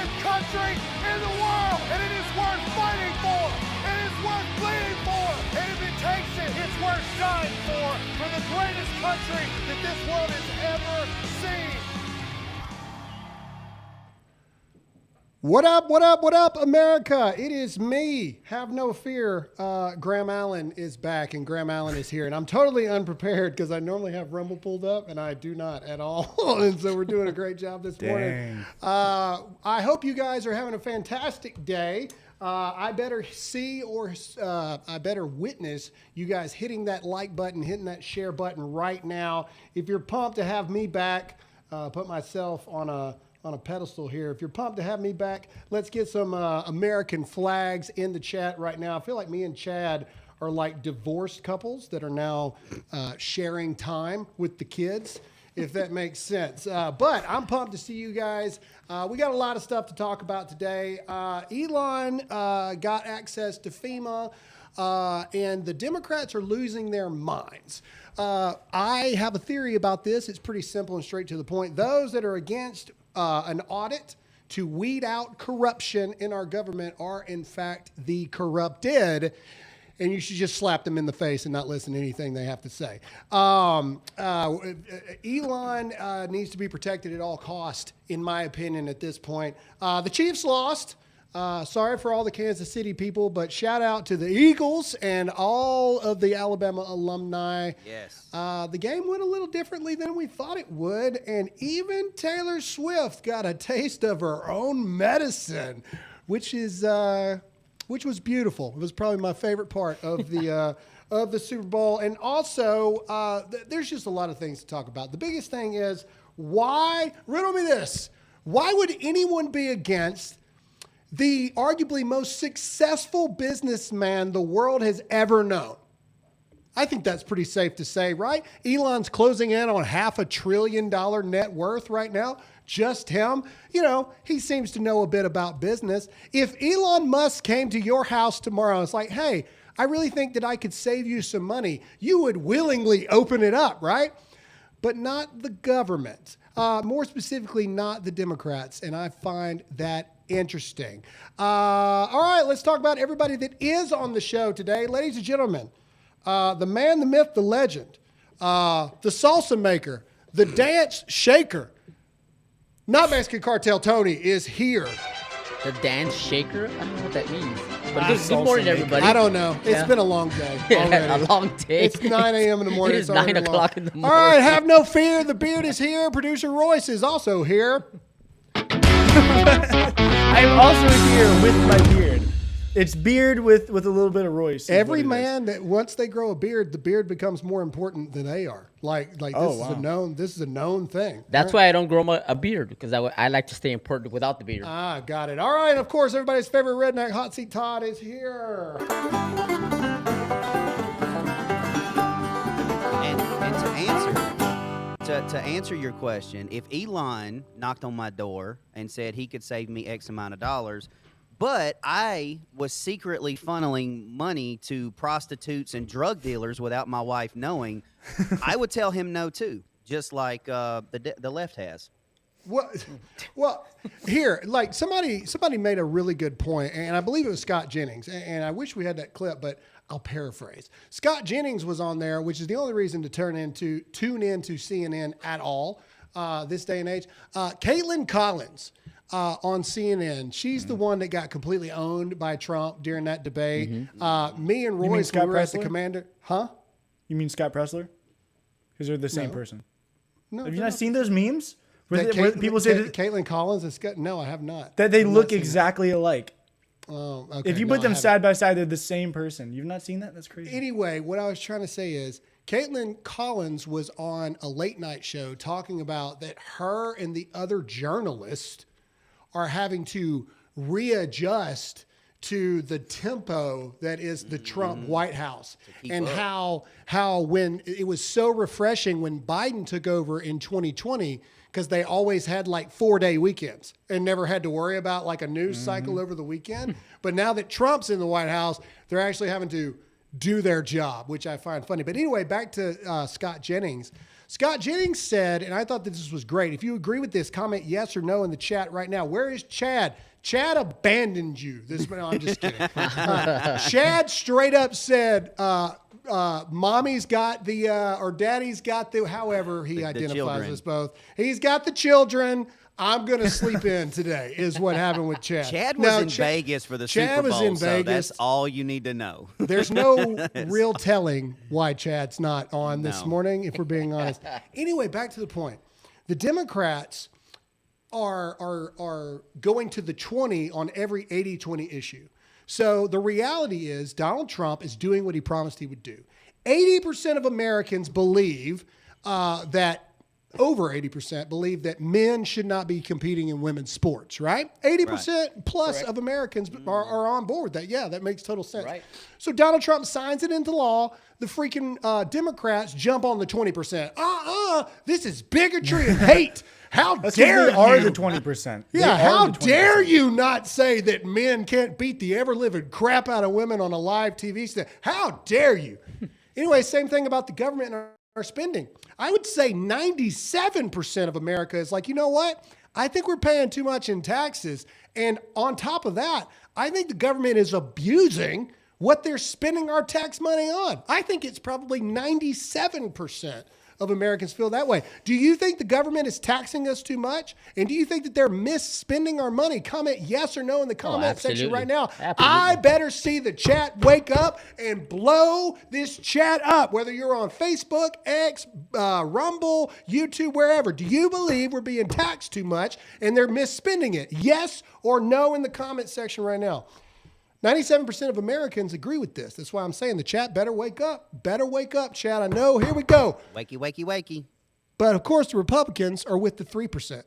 greatest country in the world, and it is worth fighting for. It is worth bleeding for, and if it takes it, it's worth dying for the greatest country that this world has ever seen. What up, America? It is me. Have no fear. Graham Allen is back, and Graham Allen is here. And I'm totally unprepared because I normally have Rumble pulled up, and I do not at all. And so we're doing a great job this morning. I hope you guys are having a fantastic day. I better see I better witness you guys hitting that like button, hitting that share button right now. If you're pumped to have me back, put myself on a pedestal here. If you're pumped to have me back, let's get some American flags in the chat right now. I feel like me and Chad are like divorced couples that are now sharing time with the kids, if that makes sense. But I'm pumped to see you guys. We got a lot of stuff to talk about today. Elon got access to Fema, and the Democrats are losing their minds. I have a theory about this. It's pretty simple and straight to the point. Those that are against an audit to weed out corruption in our government are in fact the corrupted, and you should just slap them in the face and not listen to anything they have to say. Elon needs to be protected at all cost, in my opinion, at this point. The Chiefs lost. Sorry for all the Kansas City people, but shout out to the Eagles and all of the Alabama alumni. Yes. The game went a little differently than we thought it would, and even Taylor Swift got a taste of her own medicine, which was beautiful. It was probably my favorite part of the Super Bowl. And also, there's just a lot of things to talk about. The biggest thing is riddle me this, why would anyone be against the arguably most successful businessman the world has ever known? I think that's pretty safe to say, right? Elon's closing in on $500 billion net worth right now. Just him. You know, he seems to know a bit about business. If Elon Musk came to your house tomorrow and it's like, hey, I really think that I could save you some money, you would willingly open it up, right? But not the government. More specifically, not the Democrats. And I find that interesting. All right, let's talk about everybody that is on the show today. Ladies and gentlemen, the man, the myth, the legend, the salsa maker, the dance shaker, not Mexican Cartel Tony is here. The dance shaker? I don't know what that means. But good morning, everybody. I don't know. It's been a long day already. A long day. It's 9 a.m. in the morning. It is 9 o'clock in the morning. All right, have no fear. The beard is here. Producer Royce is also here. I'm also here with my beard. It's beard with a little bit of Royce. Every man that once they grow a beard, the beard becomes more important than they are. Like this is a known thing. That's why I don't grow a beard, because I like to stay important without the beard. Ah, got it. All right, and of course, everybody's favorite redneck hot seat Todd is here. And to answer your question, if Elon knocked on my door and said he could save me X amount of dollars, but I was secretly funneling money to prostitutes and drug dealers without my wife knowing, I would tell him no too, just like the left has. Well, here, like somebody made a really good point, and I believe it was Scott Jennings, and I wish we had that clip, but I'll paraphrase. Scott Jennings was on there, which is the only reason to tune into CNN at all this day and age. Caitlin Collins on CNN, she's the one that got completely owned by Trump during that debate. Me and Royce, we were at the commander. Huh? You mean Scott Presler? Because they're the same person. No, have you not seen those memes? Where people say that Caitlin Collins is Scott? No, I have not. That they look exactly alike. Oh, okay. If you put them side by side, they're the same person. You've not seen that? That's crazy. Anyway, what I was trying to say is Caitlin Collins was on a late night show talking about that her and the other journalists are having to readjust to the tempo that is the Trump White House, and how when it was so refreshing when Biden took over in 2020, because they always had like 4-day weekends and never had to worry about like a news cycle over the weekend. But now that Trump's in the White House, they're actually having to do their job, which I find funny. But anyway, back to Scott Jennings. Scott Jennings said, and I thought that this was great. If you agree with this, comment yes or no in the chat right now. Where is Chad? Chad abandoned you. No, I'm just kidding. Chad straight up said, mommy's got the, or daddy's got the, however he identifies us both. He's got the children. I'm going to sleep in today is what happened with Chad. Chad was in Vegas for the Super Bowl, was in so Vegas. That's all you need to know. There's no real telling why Chad's not on this morning, if we're being honest. Anyway, back to the point. The Democrats are going to the 20 on every 80-20 issue. So the reality is Donald Trump is doing what he promised he would do. 80% of Americans believe that over 80% believe that men should not be competing in women's sports, right? 80% plus of Americans are on board with that. Yeah, that makes total sense. Right. So Donald Trump signs it into law. The freaking Democrats jump on the 20%. This is bigotry and hate. How dare you? Are the 20%. Yeah, how dare you not say that men can't beat the ever-living crap out of women on a live TV set? How dare you? Anyway, same thing about the government and our spending. I would say 97% of America is like, you know what? I think we're paying too much in taxes. And on top of that, I think the government is abusing what they're spending our tax money on. I think it's probably 97% of Americans feel that way. Do you think the government is taxing us too much? And do you think that they're misspending our money? Comment yes or no in the comment section right now. Absolutely. I better see the chat wake up and blow this chat up, whether you're on Facebook, X, Rumble, YouTube, wherever. Do you believe we're being taxed too much and they're misspending it? Yes or no in the comment section right now. 97% of Americans agree with this. That's why I'm saying the chat better wake up. Better wake up, chat. I know. Here we go. Wakey, wakey, wakey. But, of course, the Republicans are with the 3%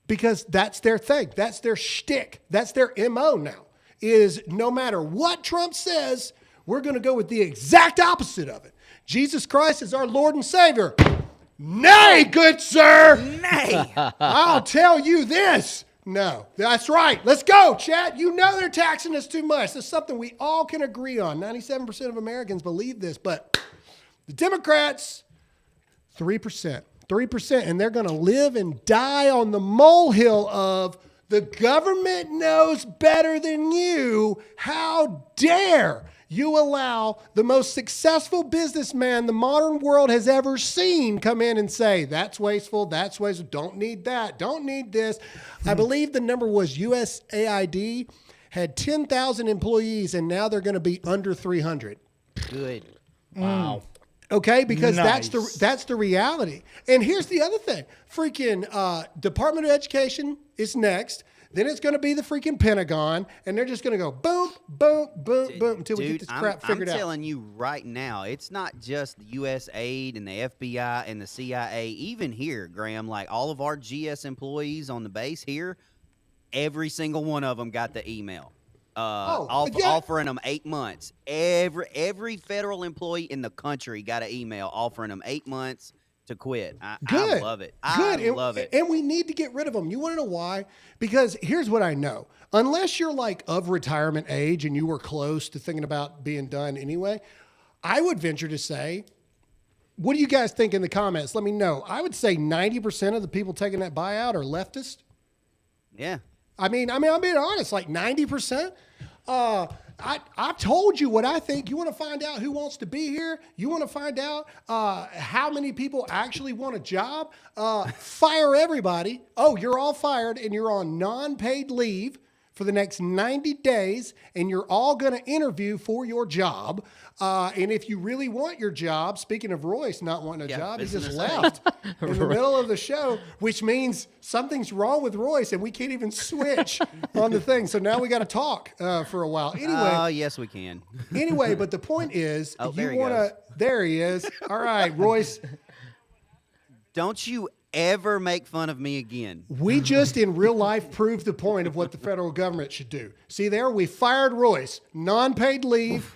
because that's their thing. That's their shtick. That's their MO now, is no matter what Trump says, we're going to go with the exact opposite of it. Jesus Christ is our Lord and Savior. Nay, good sir. Nay. I'll tell you this. No, that's right. Let's go, chat. You know they're taxing us too much. That's something we all can agree on. 97% of Americans believe this, but the Democrats, 3%. 3%, and they're going to live and die on the molehill of the government knows better than you. How dare you allow the most successful businessman the modern world has ever seen come in and say, that's wasteful, don't need that, don't need this. I believe the number was USAID had 10,000 employees, and now they're going to be under 300. Good. Wow. Okay, because Nice. that's the reality. And here's the other thing. Freaking Department of Education is next. Then it's going to be the freaking Pentagon, and they're just going to go boom, boom, boom, boom until we get this crap figured out. I'm telling you right now, it's not just the USAID and the FBI and the CIA. Even here, Graham, like all of our GS employees on the base here, every single one of them got the email. Offering them 8 months. Every federal employee in the country got an email offering them 8 months to quit. I love it. I love it. And we need to get rid of them. You want to know why? Because here's what I know. Unless you're like of retirement age and you were close to thinking about being done anyway, I would venture to say, what do you guys think in the comments? Let me know. I would say 90% of the people taking that buyout are leftist. Yeah. I mean, I'm being honest, like 90%. I've told you what I think. You want to find out who wants to be here? You want to find out how many people actually want a job? Fire everybody. Oh, you're all fired and you're on non-paid leave for the next 90 days, and you're all going to interview for your job. And if you really want your job, speaking of Royce not wanting a job, he just left in the middle of the show, which means something's wrong with Royce, and we can't even switch on the thing. So now we got to talk for a while. Anyway. Yes, we can. Anyway, but the point is, there you want to. There he is. All right, Royce. Don't you ever make fun of me again. We just in real life proved the point of what the federal government should do. See there, we fired Royce, non-paid leave,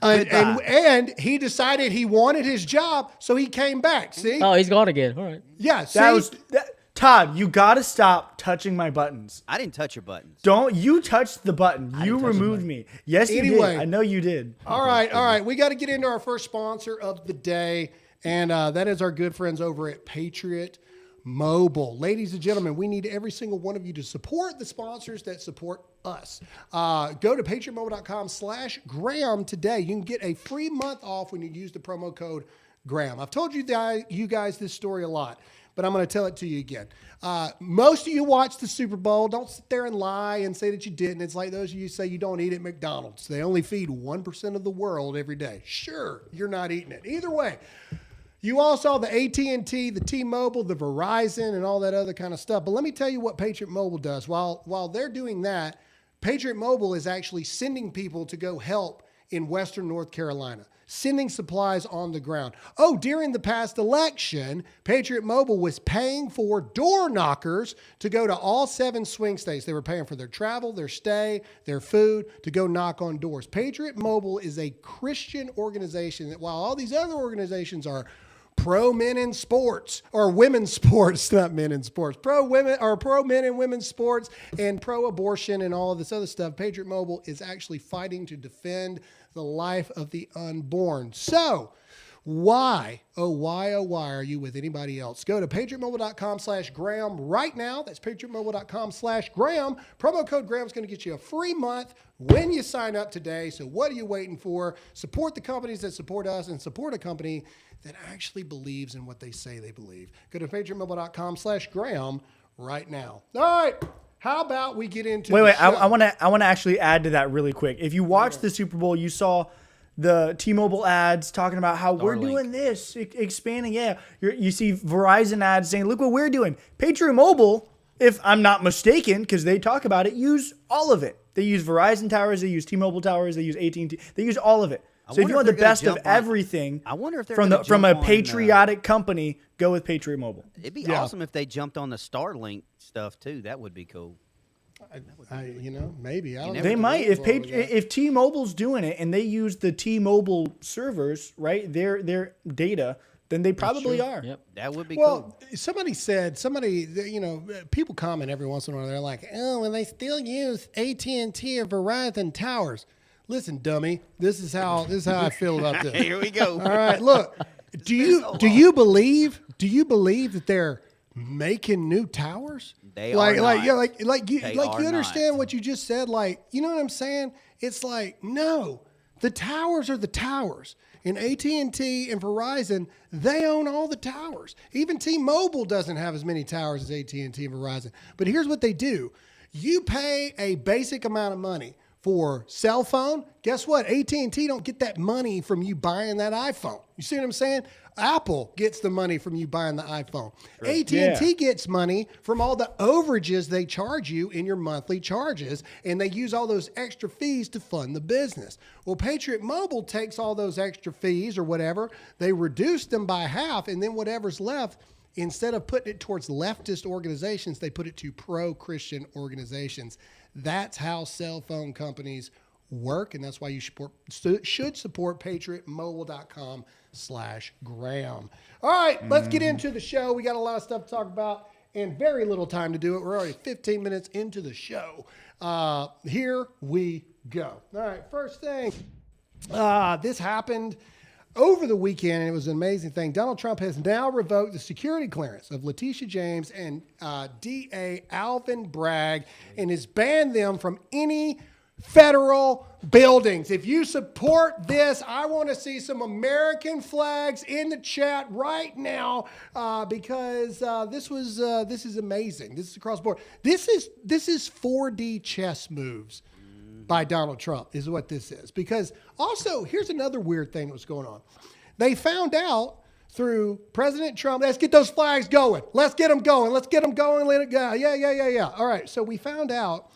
and he decided he wanted his job, so he came back. See? Oh, he's gone again. All right. Yeah. See? Todd, you gotta stop touching my buttons. I didn't touch your buttons. Don't you touch the button? You removed me. Yes, you Anyway. did. I know you did. All right. We got to get into our first sponsor of the day, and that is our good friends over at Patriot Mobile. Ladies and gentlemen, we need every single one of you to support the sponsors that support us. Go to patriotmobile.com/Graham today. You can get a free month off when you use the promo code Graham. I've told you guys this story a lot, but I'm going to tell it to you again. Most of you watch the Super Bowl. Don't sit there and lie and say that you didn't. It's like those of you say you don't eat at McDonald's. They only feed 1% of the world every day. Sure, you're not eating it. Either way, you all saw the AT&T, the T-Mobile, the Verizon, and all that other kind of stuff. But let me tell you what Patriot Mobile does. While they're doing that, Patriot Mobile is actually sending people to go help in Western North Carolina, sending supplies on the ground. Oh, during the past election, Patriot Mobile was paying for door knockers to go to all 7 swing states. They were paying for their travel, their stay, their food to go knock on doors. Patriot Mobile is a Christian organization that, while all these other organizations are pro men in sports or women's sports, not men in sports, pro women or pro men in women's sports and pro abortion and all of this other stuff, Patriot Mobile is actually fighting to defend the life of the unborn. So why are you with anybody else? Go to patriotmobile.com/Graham right now. That's patriotmobile.com/Graham. Promo code Graham is going to get you a free month when you sign up today. So what are you waiting for? Support the companies that support us and support a company that actually believes in what they say they believe. Go to patriotmobile.com/Graham right now. All right. How about we get into Wait. the show? I want to actually add to that really quick. If you watched the Super Bowl, you saw the T-Mobile ads talking about how we're doing this, expanding. Yeah, you see Verizon ads saying, "Look what we're doing." Patriot Mobile, if I'm not mistaken, because they talk about it, use all of it. They use Verizon towers, they use T-Mobile towers, they use AT&T, they use all of it. So if you want the best of everything, I wonder if they're from a patriotic company, go with Patriot Mobile. It'd be awesome if they jumped on the Starlink stuff too. That would be cool. Maybe. They might. If T-Mobile's doing it and they use the T-Mobile servers, right, their data, then they probably are. Yep. That would be cool. Somebody, people comment every once in a while. They're like, oh, and they still use AT&T or Verizon towers. Listen, dummy, this is how I feel about this. Here we go. All right, look. Do you believe that they're making new towers? They are not. You understand what you just said? Like, you know what I'm saying? It's like, no, the towers are the towers. And AT&T and Verizon, they own all the towers. Even T-Mobile doesn't have as many towers as AT&T and Verizon. But here's what they do. You pay a basic amount of money for cell phone. Guess what? AT&T don't get that money from you buying that iPhone. You see what I'm saying? Apple gets the money from you buying the iPhone. Right. AT&T gets money from all the overages they charge you in your monthly charges, and they use all those extra fees to fund the business. Well, Patriot Mobile takes all those extra fees or whatever, they reduce them by half, and then whatever's left, instead of putting it towards leftist organizations, they put it to pro-Christian organizations. That's how cell phone companies work, and that's why you should support patriotmobile.com/Graham. All right, let's get into the show. We got a lot of stuff to talk about and very little time to do it. We're already 15 minutes into the show. Here we go. All right, first thing, this happened over the weekend, and it was an amazing thing. Donald Trump has now revoked the security clearance of Letitia James and DA Alvin Bragg and has banned them from any federal buildings. If you support this, I want to see some American flags in the chat right now because this is amazing. This is across the board. This is 4D chess moves by Donald Trump is what this is. Because also, here's another weird thing that was going on. They found out through President Trump, let's get those flags going. Let's get them going. Let's get them going. Let it go. Yeah. All right. So we found out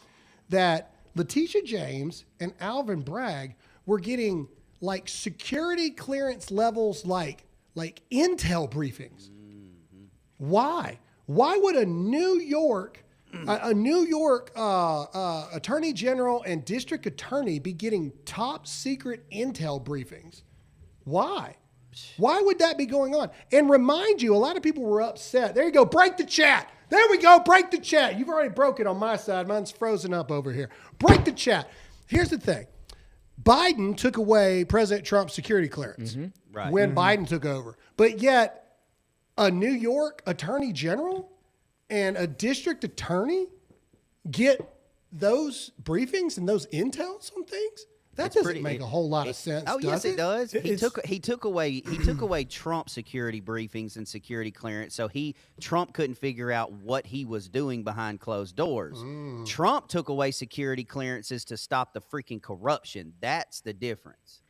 that Letitia James and Alvin Bragg were getting like security clearance levels like intel briefings. Mm-hmm. Why? Why would a New York attorney general and district attorney be getting top secret intel briefings? Why? Why would that be going on? And remind you, a lot of people were upset. There you go. Break the chat. There we go. Break the chat. You've already broke it on my side. Mine's frozen up over here. Break the chat. Here's the thing. Biden took away President Trump's security clearance when Biden took over. But yet a New York attorney general and a district attorney get those briefings and those intels on things? That doesn't make a whole lot of sense. Oh, yes, it does. He took away Trump's security briefings and security clearance, so Trump couldn't figure out what he was doing behind closed doors. Trump took away security clearances to stop the freaking corruption. That's the difference.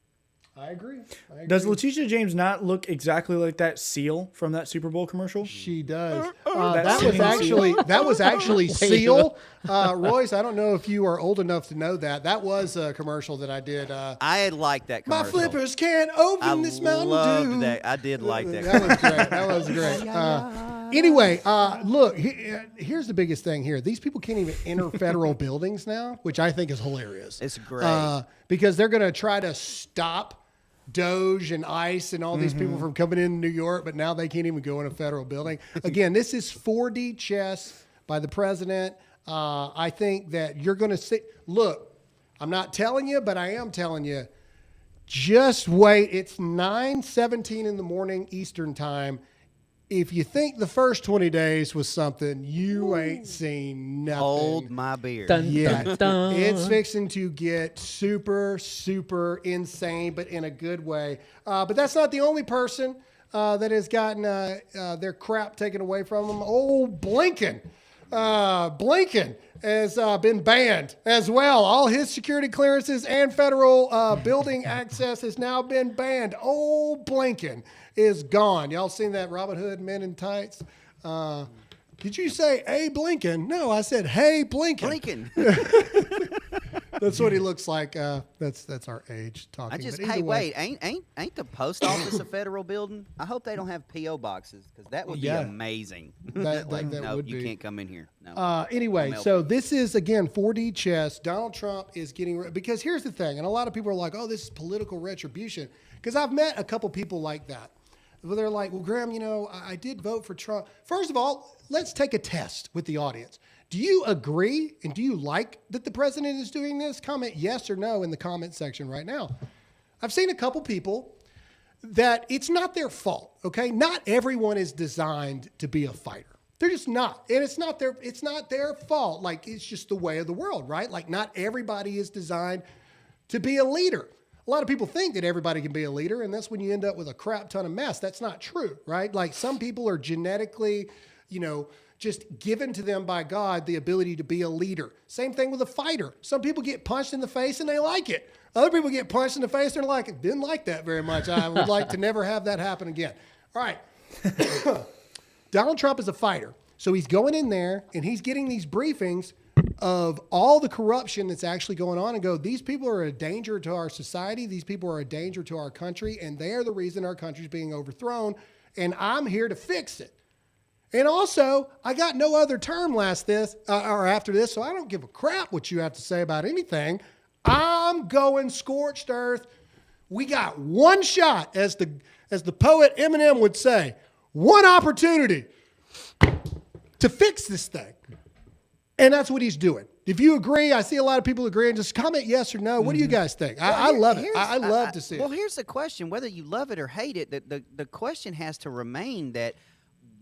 I agree. Does Letitia James not look exactly like that seal from that Super Bowl commercial? She does. That was actually Seal. Royce, I don't know if you are old enough to know that. That was a commercial that I did. I liked that My commercial. flippers can't open this Mountain Dew. That. I did like that. That was great. Anyway, look, here's the biggest thing here. These people can't even enter federal buildings now, which I think is hilarious. It's great. Because they're going to try to stop DOGE and ICE and all these people from coming in New York, but now they can't even go in a federal building. Again, this is 4D chess by the president. I think that you're going to see. Look, I'm not telling you, but I am telling you. Just wait. It's 9:17 in the morning Eastern time. If you think the first 20 days was something, you ain't seen nothing. Hold my beer. It's fixing to get super, super insane, but in a good way. But that's not the only person that has gotten their crap taken away from them. Old Blinken. Blinken has been banned as well. All his security clearances and federal building access has now been banned. Old Blinken is gone. Y'all seen that Robin Hood Men in Tights? Did you say, hey, Blinken? No, I said, hey, Blinken. That's what he looks like. That's our age talking. Wait, ain't the post office a federal building? I hope they don't have P.O. boxes, because that would be amazing. That no, would you be. Can't come in here. No. Anyway, so this is, again, 4D chess. Donald Trump is getting, because here's the thing, and a lot of people are like, oh, this is political retribution, because I've met a couple people like that. Well, they're like, well, Graham, I did vote for Trump. First of all, let's take a test with the audience. Do you agree and do you like that the president is doing this? Comment yes or no in the comment section right now. I've seen a couple people that it's not their fault, okay? Not everyone is designed to be a fighter. They're just not. And it's not their fault. Like, it's just the way of the world, right? Like, not everybody is designed to be a leader. A lot of people think that everybody can be a leader, and that's when you end up with a crap ton of mess. That's not true, right? Like, some people are genetically, just given to them by God the ability to be a leader. Same thing with a fighter. Some people get punched in the face and they like it. Other people get punched in the face and they're like, didn't like that very much. I would like to never have that happen again. All right. Donald Trump is a fighter. So he's going in there and he's getting these briefings of all the corruption that's actually going on and go, these people are a danger to our society. These people are a danger to our country, and they are the reason our country's being overthrown, and I'm here to fix it. And also, I got no other term after this, so I don't give a crap what you have to say about anything. I'm going scorched earth. We got one shot, as the poet Eminem would say, one opportunity to fix this thing. And that's what he's doing. If you agree, I see a lot of people agreeing. Just comment yes or no. What do you guys think? I love it. I love to see it. Well, here's the question. Whether you love it or hate it, the question has to remain that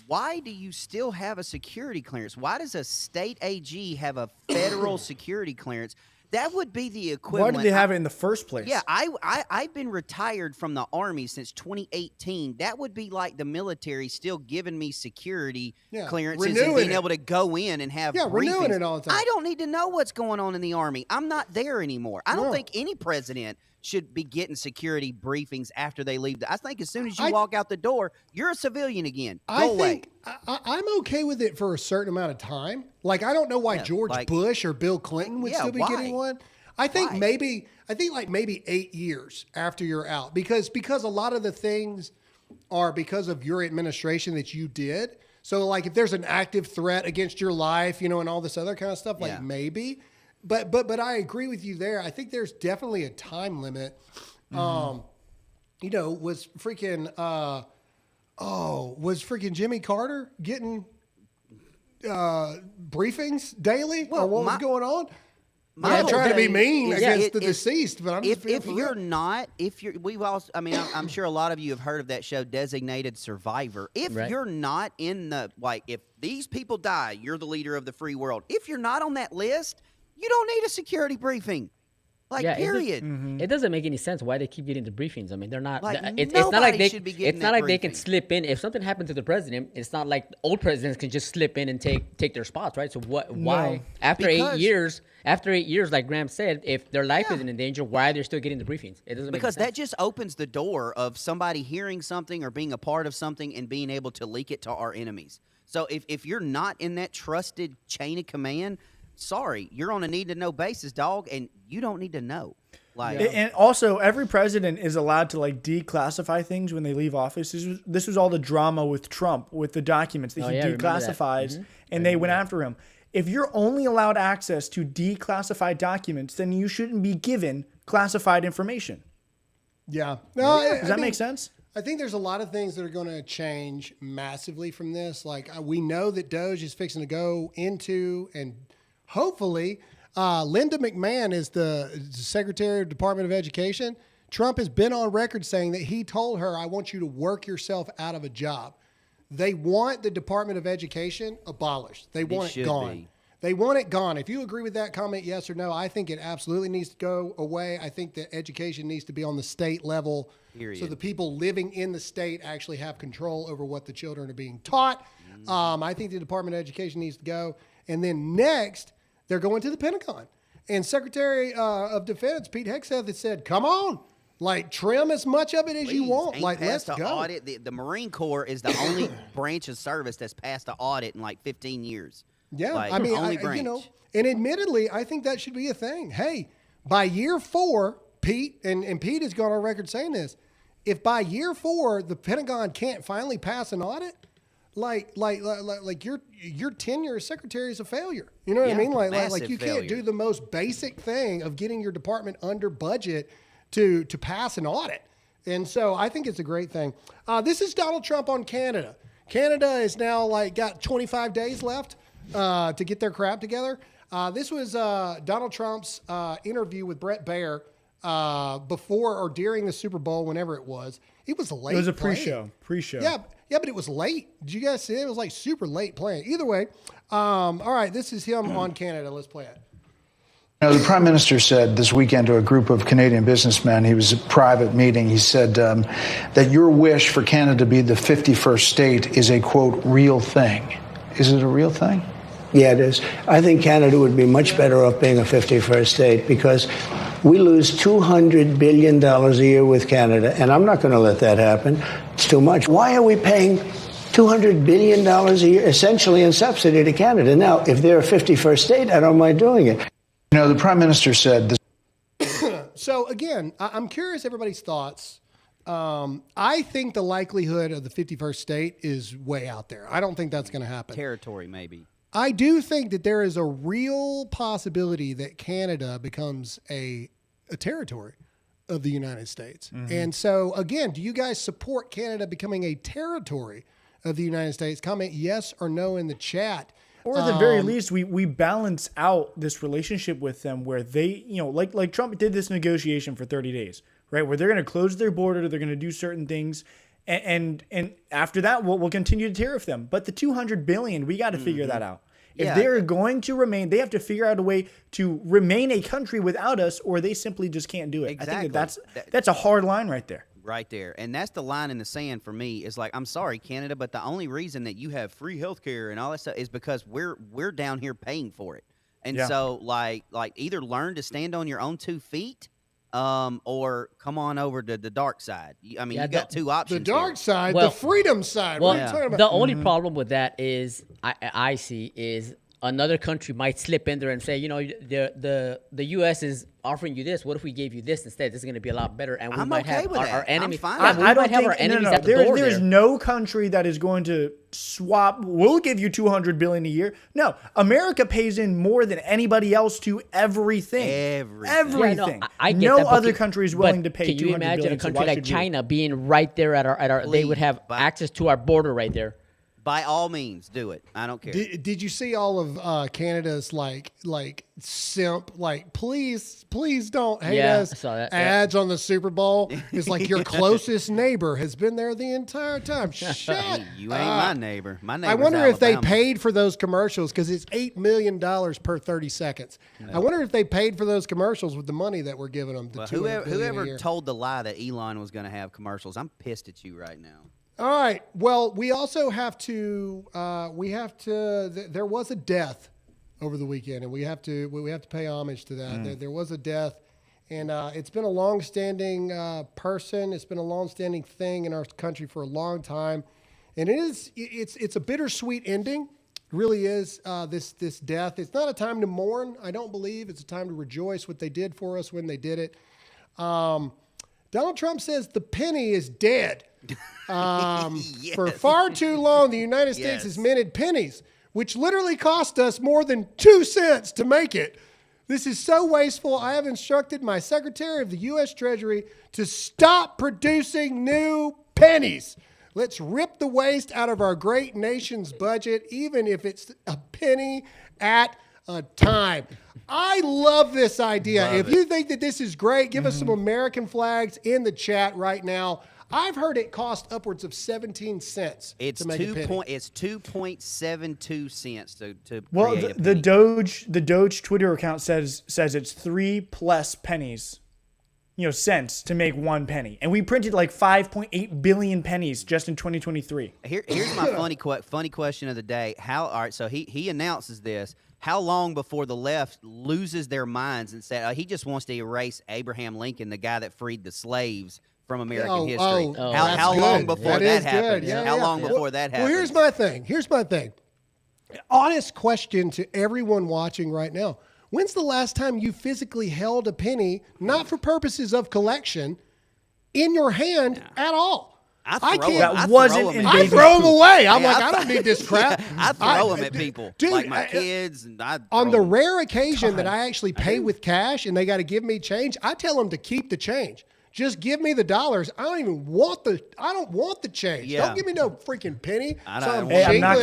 why do you still have a security clearance? Why does a state AG have a federal security clearance? That would be the equivalent. Why did they have it in the first place? Yeah, I've been retired from the Army since 2018. That would be like the military still giving me security clearances and being able to go in and have briefings. Renewing it all the time. I don't need to know what's going on in the Army. I'm not there anymore. I don't think any president should be getting security briefings after they leave. I think as soon as you walk out the door, you're a civilian again. Go away. I'm okay with it for a certain amount of time. Like, I don't know why George Bush or Bill Clinton would still be getting one. I think maybe 8 years after you're out, because a lot of the things are because of your administration that you did. So like if there's an active threat against your life, and all this other kind of stuff, like maybe. But I agree with you there. I think there's definitely a time limit. Was freaking Jimmy Carter getting briefings daily Well, on what was going on? I'm My not trying to be whole mean thing against is the deceased, but I'm just if we've also, I mean, I'm sure a lot of you have heard of that show, Designated Survivor. If Right. you're not in the, like, if these people die, you're the leader of the free world. If you're not on that list, you don't need a security briefing. Like, Yeah, period. It doesn't make any sense why they keep getting the briefings. I mean, they're not. Like, it's not like nobody they. should be getting It's not that like they can briefing. slip in. If something happened to the president, it's not like old presidents can just slip in and take their spots, right? So what? Why after Because- 8 years? After 8 years, like Graham said, if their life isn't in danger, why are they still getting the briefings? It doesn't make Because sense. that just opens the door of somebody hearing something or being a part of something and being able to leak it to our enemies. So if you're not in that trusted chain of command, sorry, you're on a need-to-know basis, dog, and you don't need to know. Like, And also, every president is allowed to like declassify things when they leave office. This was all the drama with Trump, with the documents that he remember that. declassifies, and they went after him. If you're only allowed access to declassified documents, then you shouldn't be given classified information. Yeah. No, Does that make sense? I think there's a lot of things that are going to change massively from this. Like we know that DOGE is fixing to go into, and hopefully, Linda McMahon is the Secretary of Department of Education. Trump has been on record saying that he told her, "I want you to work yourself out of a job." They want the Department of Education abolished. They want it should gone. be. They want it gone. If you agree with that comment, yes or no, I think it absolutely needs to go away. I think that education needs to be on the state level. Period. So the people living in the state actually have control over what the children are being taught. I think the Department of Education needs to go. And then next, they're going to the Pentagon. And Secretary of Defense Pete Hegseth has said, come on, like trim as much of it as you please, want. ain't Like, let's passed a go. Audit. The Marine Corps is the only branch of service that's passed an audit in like 15 years. Yeah, Like, I mean, only you branch. know, and admittedly, I think that should be a thing. Hey, by year 4, Pete, and Pete has gone on record saying this, if by year 4 the Pentagon can't finally pass an audit, like your tenure as secretary is a failure. You know what I Yeah, mean? Like massive you can't do failure. the most basic thing of getting your department under budget to pass an audit. And so I think it's a great thing. This is Donald Trump on Canada. Canada is now like got 25 days left to get their crap together. This was Donald Trump's interview with Brett Baer before or during the Super Bowl, whenever it was. It was late. It was a playing. pre-show. Yeah, but it was late. Did you guys see it? It was like super late playing. Either way, all right, this is him on Canada. Let's play it. You know, the Prime Minister said this weekend to a group of Canadian businessmen, he was at a private meeting, he said that your wish for Canada to be the 51st state is a, quote, real thing. Is it a real thing? Yeah, it is. I think Canada would be much better off being a 51st state because we lose $200 billion a year with Canada, and I'm not going to let that happen. It's too much. Why are we paying $200 billion a year essentially in subsidy to Canada? Now, if they're a 51st state, I don't mind doing it. You know, the Prime Minister said this. So again, I'm curious everybody's thoughts. I think the likelihood of the 51st state is way out there. I don't think that's going to happen. Territory, maybe. I do think that there is a real possibility that Canada becomes a territory of the United States. And so, again, do you guys support Canada becoming a territory of the United States? Comment yes or no in the chat. Or at the very least, we balance out this relationship with them where they, you know, like Trump did this negotiation for 30 days, right? Where they're going to close their border, they're going to do certain things. And after that, we'll continue to tariff them. But the $200 billion, we got to figure that out. If Yeah. they're going to remain, they have to figure out a way to remain a country without us, or they simply just can't do it. I think Exactly. that's a hard line right there. Right there. And that's the line in the sand for me is like, I'm sorry, Canada, but the only reason that you have free healthcare and all that stuff is because we're down here paying for it. And Yeah. so like either learn to stand on your own 2 feet or come on over to the dark side. I mean, Yeah, you got two options. The dark here. side, Well- the freedom side. Well, What are you talking about? the only problem with that is I see is another country might slip in there and say, you know, the U.S. is offering you this. What if we gave you this instead? This is going to be a lot better, and we I'm might okay have with our that. I'm enemies. fine Yeah, with we that. might have our enemies at the door. There's there. no country that is going to swap. We'll give you $200 billion a year. No, America pays in more than anybody else to everything. Everything. Yeah, no, I get no that, but other can- country is but willing to pay Can you $200 imagine billion, a so country why like should you? China being right there at our they would Please, have but- access to our border right there. By all means, do it. I don't care. Did you see all of Canada's like simp please don't hate us I saw that. ads on the Super Bowl? It's like your closest neighbor has been there the entire time. Shut Hey, you ain't my neighbor. My neighbor's I wonder if they Alabama. paid for those commercials because it's $8 million per 30 seconds. I wonder if they paid for those commercials with the money that we're giving them. Well, $200 billion a whoever year. told the lie that Elon was going to have commercials, I'm pissed at you right now. All right. Well, we also have to. There was a death over the weekend, and we have to pay homage to that. There was a death, and it's been a long-standing person. It's been a long-standing thing in our country for a long time, and it's a bittersweet ending. It really is this death. It's not a time to mourn. I don't believe it's a time to rejoice what they did for us when they did it. Donald Trump says the penny is dead. Yes. For far too long, the United States Yes. has minted pennies, which literally cost us more than 2 cents to make it. This is so wasteful. I have instructed my Secretary of the U.S. Treasury to stop producing new pennies. Let's rip the waste out of our great nation's budget, even if it's a penny at a time. I love this idea. If you think that this is great, give us some American flags in the chat right now. I've heard it cost upwards of 17 cents It's to make a penny. It's 2.72 cents to Well, create a the penny. Doge Twitter account says it's 3+ pennies, cents to make 1 penny, and we printed like 5.8 billion pennies just in 2023. Here's my funny question of the day. All right, so he announces this. How long before the left loses their minds and say he just wants to erase Abraham Lincoln, the guy that freed the slaves from American history? How long before that happens? How long before that happens? Well, here's my thing. Honest question to everyone watching right now. When's the last time you physically held a penny, not for purposes of collection, in your hand at all? I throw them away. I'm like, I don't need this crap. I throw them at people, dude, like my kids. And on the rare occasion that I actually pay with cash and they got to give me change, I tell them to keep the change. Just give me the dollars. I don't want the change. Yeah. Don't give me no freaking penny. Hey, I'm not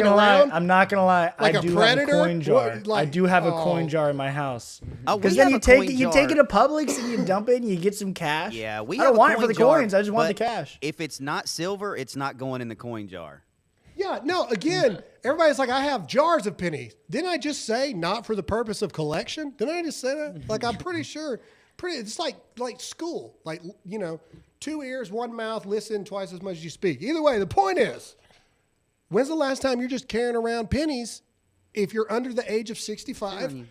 gonna lie. Like I a do predator? have a coin jar. What, like- I do have a coin jar in my house. We Then have you a take coin it. You jar. take it to Publix and you dump it and you get some cash. Yeah, I don't want it for the coins. I just want the cash. If it's not silver, it's not going in the coin jar. Yeah, no, again, everybody's like, I have jars of pennies. Didn't I just say not for the purpose of collection? Didn't I just say that? Like, I'm pretty sure. It's like school. Like, 2 ears, 1 mouth, listen twice as much as you speak. Either way, the point is, when's the last time you're just carrying around pennies if you're under the age of 65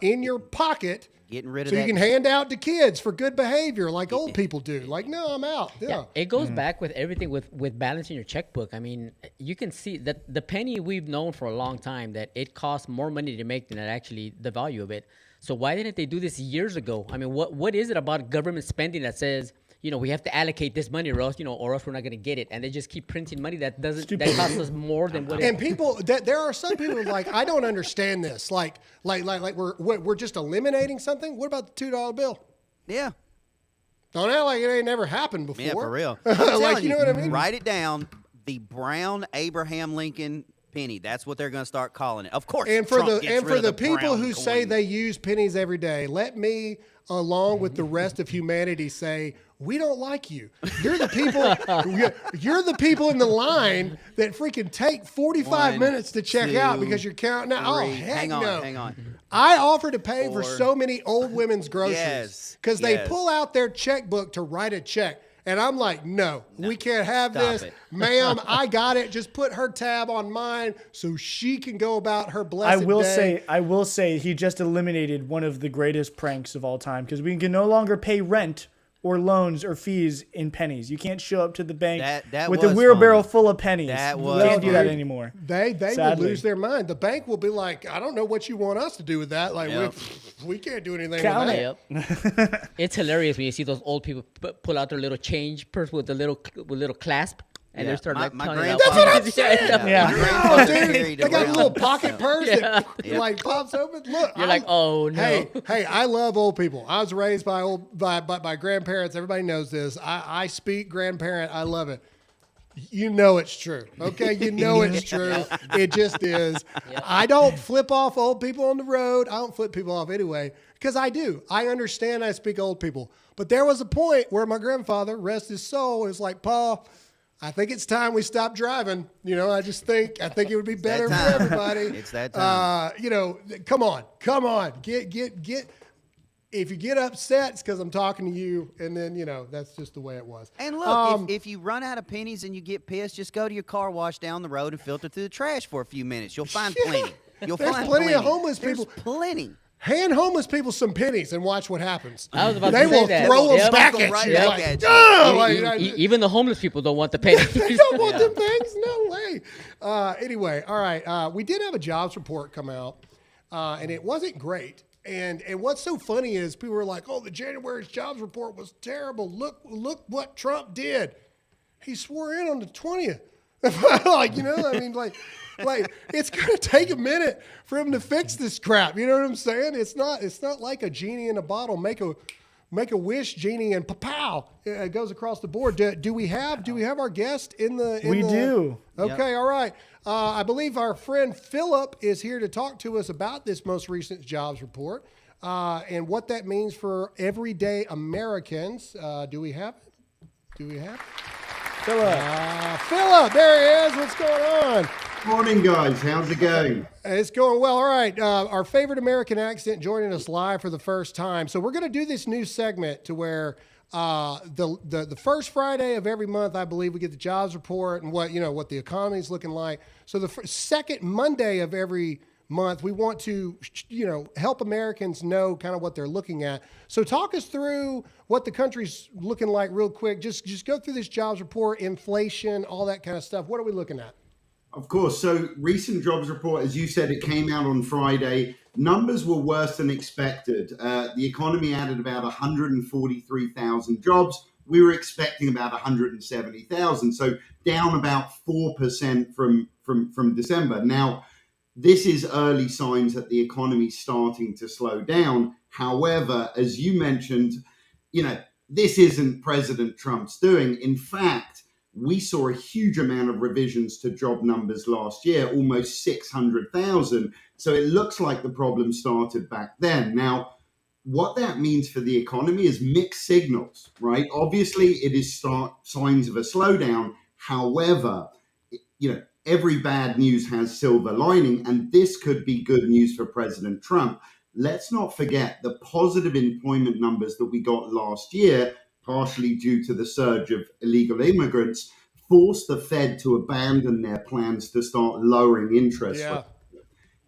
in your pocket? Getting rid of so that. you can hand out to kids for good behavior like old people do. Like, no, I'm out. Yeah. It goes back with everything with balancing your checkbook. I mean, you can see that the penny we've known for a long time that it costs more money to make than actually the value of it. So why didn't they do this years ago? I mean, what is it about government spending that says, we have to allocate this money or else we're not going to get it. And they just keep printing money that costs us more than what And there are some people like, I don't understand this. Like we're just eliminating something. What about the $2 bill? Yeah. Don't act like it ain't never happened before. Yeah, for real. Like, you know what I mean? Write it down. The brown Abraham Lincoln penny. That's what they're going to start calling it. Of course. And for Trump gets rid of the people brown who coin. say they use pennies every day, let me, along with the rest of humanity, say we don't like you. You're the people. You're the people in the line that freaking take 45 minutes to check out because you're counting out. Oh, heck no. Hang on. I offer to pay for so many old women's groceries Yes, because they yes. pull out their checkbook to write a check. And I'm like, no, we can't have stop this. it. Ma'am, I got it. Just put her tab on mine so she can go about her blessed day. I will say he just eliminated one of the greatest pranks of all time because we can no longer pay rent or loans or fees in pennies. You can't show up to the bank That with a was wheelbarrow funny. full of pennies. That You was can't do that funny. anymore. They will Sadly. lose their mind. The bank will be like, I don't know what you want us to do with that. Like, Yep. we can't do anything Count with it. that. Yep. It's hilarious when you see those old people pull out their little change purse with the little clasp, and Yeah. they start My counting grandfather- out. That's what I'm saying. Yeah. Oh, dude, Carried they got a around. little pocket purse that Yeah. like pops open. Look, You're like, oh no. Hey, I love old people. I was raised by grandparents. Everybody knows this. I speak grandparent. I love it. You know it's true. Okay, you know it's true. It just is. I don't flip off old people on the road. I don't flip people off anyway because I do. I understand I speak old people. But there was a point where my grandfather, rest his soul, was like, Paul, I think it's time we stop driving. You know, I think it would be better for everybody. It's that time. You know, come on. Get. If you get upset, it's because I'm talking to you, and then, you know, that's just the way it was. And look, if you run out of pennies and you get pissed, just go to your car wash down the road and filter through the trash for a few minutes. You'll find plenty. You'll There's find plenty of homeless There's people. Plenty. Hand homeless people some pennies and watch what happens. I was about they to say will that. throw them Yep. back They'll at right you. back Like, at you. "Ugh!" Like, Even the homeless people don't want the pay. they don't want them things? No way. Anyway, all right. We did have a jobs report come out, and it wasn't great. And what's so funny is people were like, "Oh, the January's jobs report was terrible. Look what Trump did. He swore in on the 20th." Like, you know, I mean, like it's gonna take a minute for him to fix this crap. You know what I'm saying? It's not like a genie in a bottle. Make a wish, genie, and pow, it goes across the board. Do we have our guest in the? We do. Okay, all right. I believe our friend Philip is here to talk to us about this most recent jobs report and what that means for everyday Americans. Do we have it? Philip, there he is. What's going on? Morning, guys. How's it going? It's going well. All right. Our favorite American accent joining us live for the first time. So we're going to do this new segment to where the first Friday of every month, I believe, we get the jobs report and what the economy is looking like. So the second Monday of every month, we want to, help Americans know kind of what they're looking at. So talk us through what the country's looking like real quick. Just go through this jobs report, inflation, all that kind of stuff. What are we looking at? Of course. So recent jobs report, as you said, it came out on Friday. Numbers were worse than expected. The economy added about 143,000 jobs. We were expecting about 170,000. So down about 4% from December. Now, this is early signs that the economy is starting to slow down. However, as you mentioned, this isn't President Trump's doing. In fact, we saw a huge amount of revisions to job numbers last year, almost 600,000. So it looks like the problem started back then. Now, what that means for the economy is mixed signals, right? Obviously, it is signs of a slowdown. However, every bad news has silver lining, and this could be good news for President Trump. Let's not forget the positive employment numbers that we got last year, partially due to the surge of illegal immigrants, forced the Fed to abandon their plans to start lowering interest rates.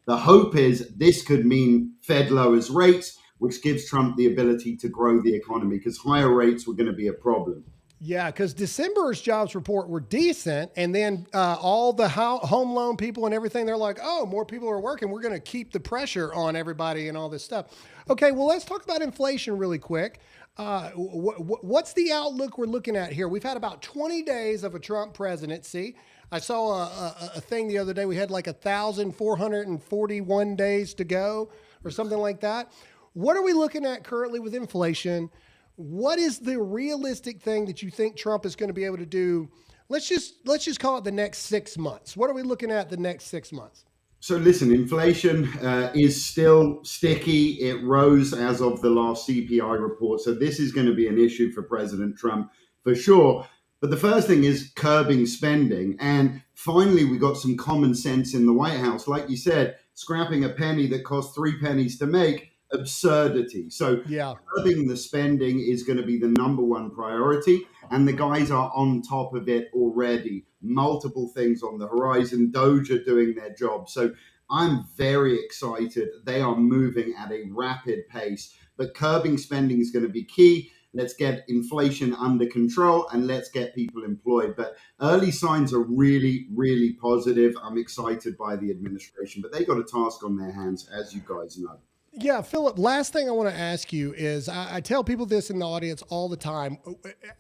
The hope is this could mean Fed lowers rates, which gives Trump the ability to grow the economy, because higher rates were going to be a problem. Yeah, because December's jobs report were decent, and then all the home loan people and everything, they're like, oh, more people are working. We're going to keep the pressure on everybody and all this stuff. Okay, well, let's talk about inflation really quick. What's the outlook we're looking at here? We've had about 20 days of a Trump presidency. I saw a thing the other day. We had like 1,441 days to go or something like that. What are we looking at currently with inflation? What is the realistic thing that you think Trump is going to be able to do? Let's just call it the next 6 months. What are we looking at the next 6 months? So listen, inflation is still sticky. It rose as of the last CPI report. So this is going to be an issue for President Trump for sure. But the first thing is curbing spending. And finally, we got some common sense in the White House. Like you said, scrapping a penny that cost 3 pennies to make, absurdity. So curbing the spending is going to be the number one priority. And the guys are on top of it already. Multiple things on the horizon. DOGE are doing their job. So I'm very excited. They are moving at a rapid pace. But curbing spending is going to be key. Let's get inflation under control and let's get people employed. But early signs are really, really positive. I'm excited by the administration. But they got a task on their hands, as you guys know. Yeah, Philip, last thing I want to ask you is I tell people this in the audience all the time.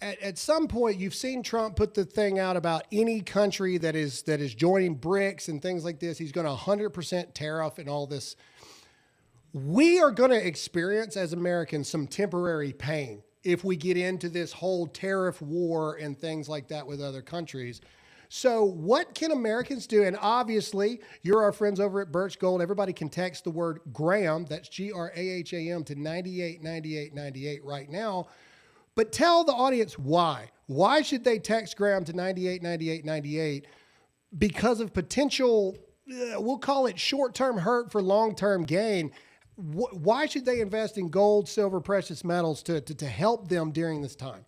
At some point, you've seen Trump put the thing out about any country that is joining BRICS and things like this. He's going to 100% tariff and all this. We are going to experience as Americans some temporary pain if we get into this whole tariff war and things like that with other countries. So what can Americans do? And obviously, you're our friends over at Birch Gold. Everybody can text the word Graham, that's Graham, to 989898 right now. But tell the audience why. Why should they text Graham to 989898? Because of potential, we'll call it short-term hurt for long-term gain. Why should they invest in gold, silver, precious metals to help them during this time?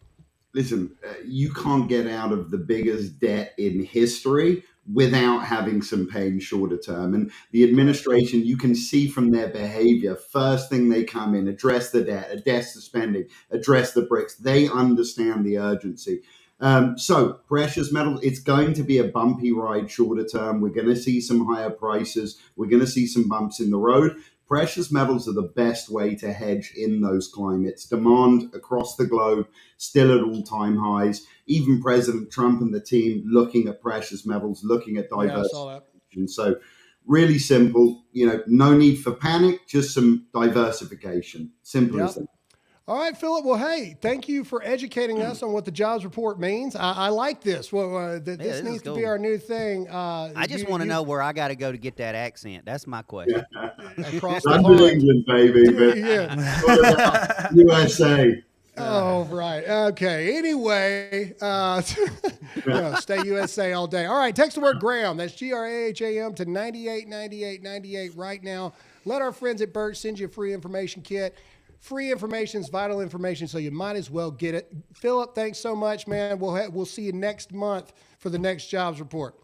Listen, you can't get out of the biggest debt in history without having some pain shorter term. And the administration, you can see from their behavior, first thing they come in, address the debt, address the spending, address the bricks. They understand the urgency. So precious metals, it's going to be a bumpy ride shorter term. We're going to see some higher prices. We're going to see some bumps in the road. Precious metals are the best way to hedge in those climates. Demand across the globe still at all-time highs. Even President Trump and the team looking at precious metals, looking at diversification. So really simple, no need for panic, just some diversification. Simple as that. All right, Philip. Well, hey, thank you for educating us on what the jobs report means. I like this. Well, this needs to be our new thing. I just want to know where I got to go to get that accent. That's my question. Across the London, England, baby. But yeah. USA. Oh, right. Okay. Anyway, stay USA all day. All right. Text the word Graham. That's Graham to 989898 right now. Let our friends at Birch send you a free information kit. Free information is vital information, so you might as well get it. Philip, thanks so much, man. We'll see you next month for the next jobs report.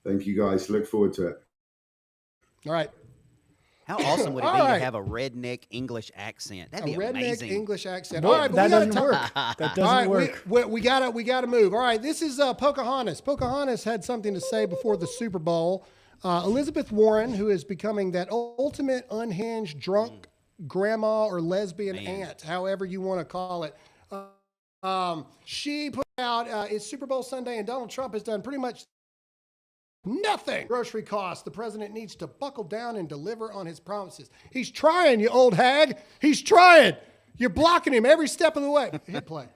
Thank you, guys. Look forward to it. All right. How awesome would it be to have a redneck English accent? That'd be amazing. Redneck English accent. Well, all right, but that doesn't work. That doesn't work. We gotta move. All right, this is Pocahontas. Pocahontas had something to say before the Super Bowl. Elizabeth Warren, who is becoming that ultimate unhinged drunk grandma or lesbian aunt, however you want to call it. She put out, it's Super Bowl Sunday and Donald Trump has done pretty much nothing. Grocery costs. The president needs to buckle down and deliver on his promises. He's trying, you old hag. He's trying. You're blocking him every step of the way. Hit play.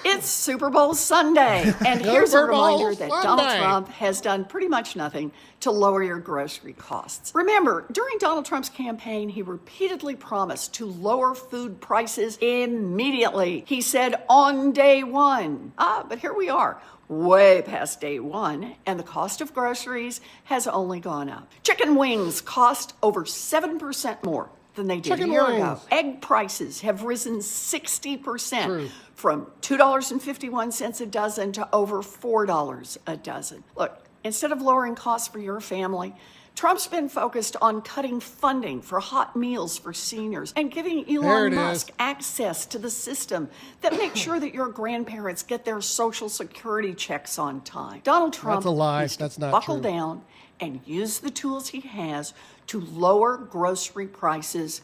It's Super Bowl Sunday, and here's a reminder that Donald Trump has done pretty much nothing to lower your grocery costs. Remember, during Donald Trump's campaign, he repeatedly promised to lower food prices immediately. He said on day one. But here we are, way past day one, and the cost of groceries has only gone up. Chicken wings cost over 7% more than they did a year ago. Egg prices have risen 60% from $2.51 a dozen to over $4 a dozen. Look, instead of lowering costs for your family, Trump's been focused on cutting funding for hot meals for seniors and giving Elon Musk access to the system that makes sure that your grandparents get their Social Security checks on time. Donald Trump needs to buckle down and use the tools he has to lower grocery prices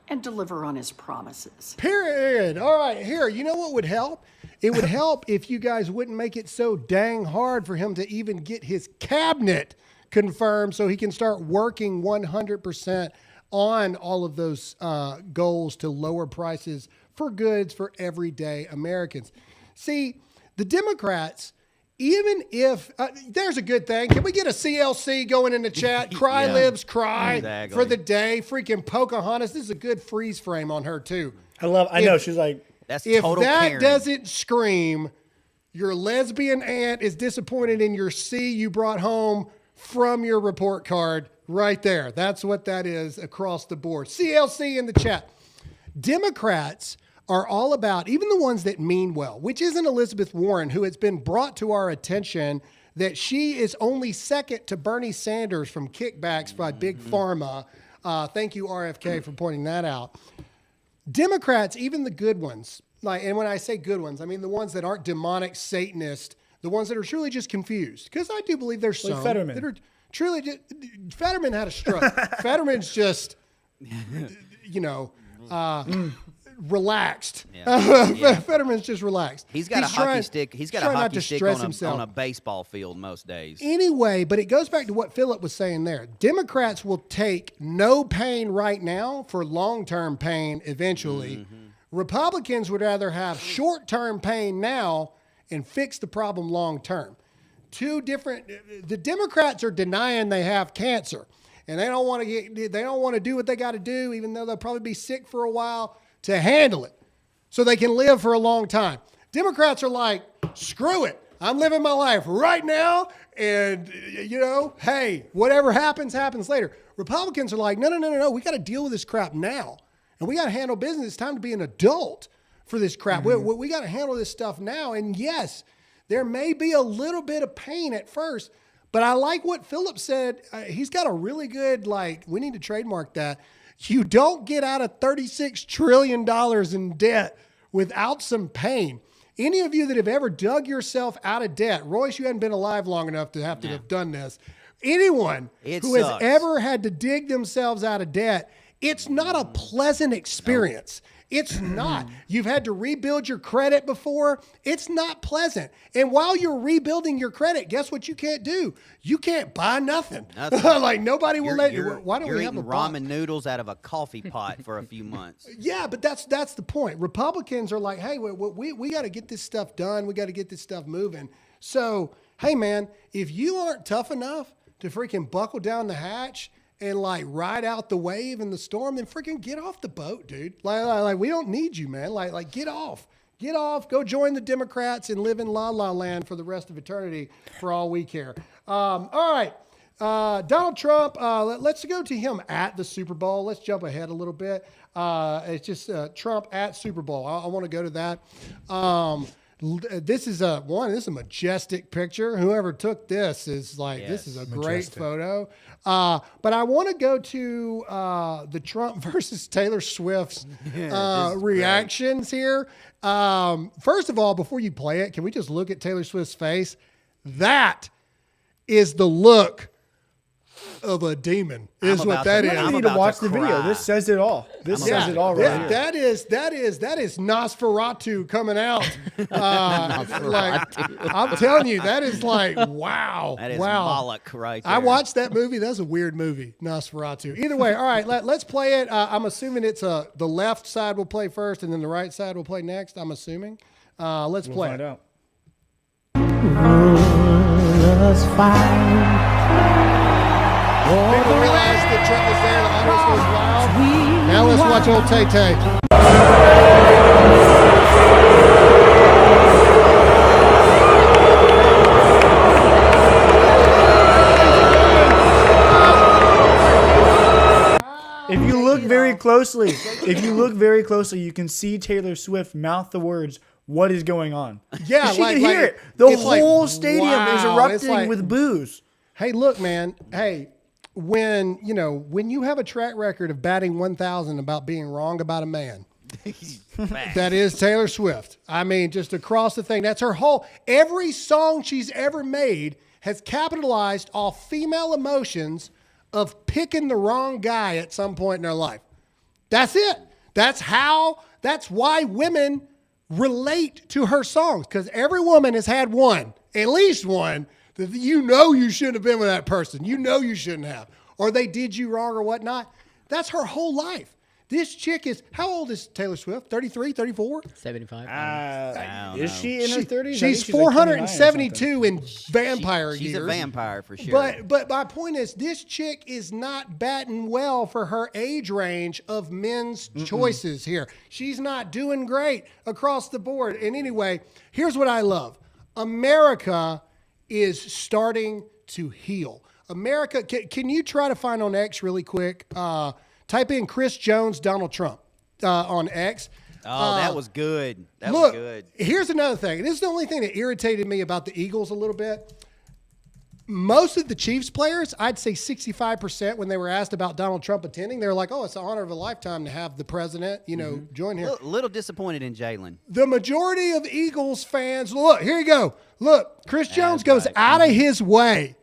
and deliver on his promises. Period. All right, here, you know what would help? It would help if you guys wouldn't make it so dang hard for him to even get his cabinet confirmed so he can start working 100% on all of those goals to lower prices for goods for everyday Americans. See, the Democrats, even if there's a good thing, can we get a CLC going in the chat? Cry lives cry for the day. Freaking Pocahontas. This is a good freeze frame on her too. I know she's like, that's if total that Karen. doesn't scream, your lesbian aunt is disappointed in your C you brought home from your report card right there. That's what that is across the board. CLC in the chat. Democrats are all about, even the ones that mean well, which isn't Elizabeth Warren, who has been brought to our attention that she is only second to Bernie Sanders from kickbacks by Big Pharma. Thank you, RFK, for pointing that out. Democrats, even the good ones, and when I say good ones, I mean the ones that aren't demonic Satanist, the ones that are truly just confused. Because I do believe there's some that are truly just, Fetterman had a stroke. Fetterman's just, relaxed. Fetterman's just relaxed. He's got a hockey stick. He's got a hockey stick on a baseball field most days. Anyway, but it goes back to what Philip was saying there. Democrats will take no pain right now for long-term pain eventually. Republicans would rather have short-term pain now and fix the problem long-term. two different. The Democrats are denying they have cancer, and they don't want to do what they got to do, even though they'll probably be sick for a while to handle it, so they can live for a long time. Democrats are like, screw it. I'm living my life right now, and, hey, whatever happens, happens later. Republicans are like, no. We got to deal with this crap now, and we got to handle business. It's time to be an adult for this crap. We got to handle this stuff now, and yes, there may be a little bit of pain at first, but I like what Philip said. He's got a really good, we need to trademark that. You don't get out of $36 trillion in debt without some pain. Any of you that have ever dug yourself out of debt, Royce, you hadn't been alive long enough to have done this. Anyone who has ever had to dig themselves out of debt, it's not a pleasant experience. It's not. You've had to rebuild your credit before. It's not pleasant. And while you're rebuilding your credit, guess what you can't do? You can't buy nothing. Nobody will let you. Why don't we have eating ramen noodles out of a coffee pot for a few months? Yeah, but that's the point. Republicans are like, hey, we got to get this stuff done. We got to get this stuff moving. So, hey, man, if you aren't tough enough to freaking buckle down the hatch and ride out the wave and the storm, then freaking get off the boat, dude. We don't need you, man. Get off. Get off. Go join the Democrats and live in La La Land for the rest of eternity for all we care. All right. Donald Trump, let's go to him at the Super Bowl. Let's jump ahead a little bit. It's just Trump at Super Bowl. I want to go to that. This is a majestic picture. Whoever took this is this is a great photo. But I want to go to the Trump versus Taylor Swift's reactions here. First of all, before you play it, can we just look at Taylor Swift's face? That is the look of a demon, is what that is. You need to watch the video. This says it all. This says it all right here. That is Nosferatu coming out. I'm telling you, that is wow. That is Moloch right there. I watched that movie. That's a weird movie, Nosferatu. Either way, all right, let's play it. I'm assuming it's the left side will play first and then the right side will play next, I'm assuming. Let's play find it. out. People realized that Trump was there. The audience was loud. Now let's watch old Tay Tay. If you look very closely, you can see Taylor Swift mouth the words, "What is going on?" Yeah, she can hear it. The whole stadium is erupting with boos. Hey, look, man. Hey, when you have a track record of batting 1,000 about being wrong about a man, that is Taylor Swift. I mean, just across the thing. That's her every song she's ever made has capitalized off female emotions of picking the wrong guy at some point in their life. That's it. That's why women relate to her songs, because every woman has had one, at least one, that you shouldn't have been with that person. You shouldn't have. Or they did you wrong or whatnot. That's her whole life. This chick is, how old is Taylor Swift? 33, 34? 75. Is she in her 30s? She's 472 in vampire years. She's a vampire for sure. But my point is, this chick is not batting well for her age range of men's choices here. She's not doing great across the board. And anyway, here's what I love. America is starting to heal. America, can you try to find on X really quick? Type in Chris Jones, Donald Trump on X. Oh, that was good. That was good. Here's another thing. This is the only thing that irritated me about the Eagles a little bit. Most of the Chiefs players, I'd say 65%, when they were asked about Donald Trump attending, they were like, oh, it's the honor of a lifetime to have the president, join here. A little disappointed in Jalen. The majority of Eagles fans, look, here you go. Look, Chris Jones goes out of his way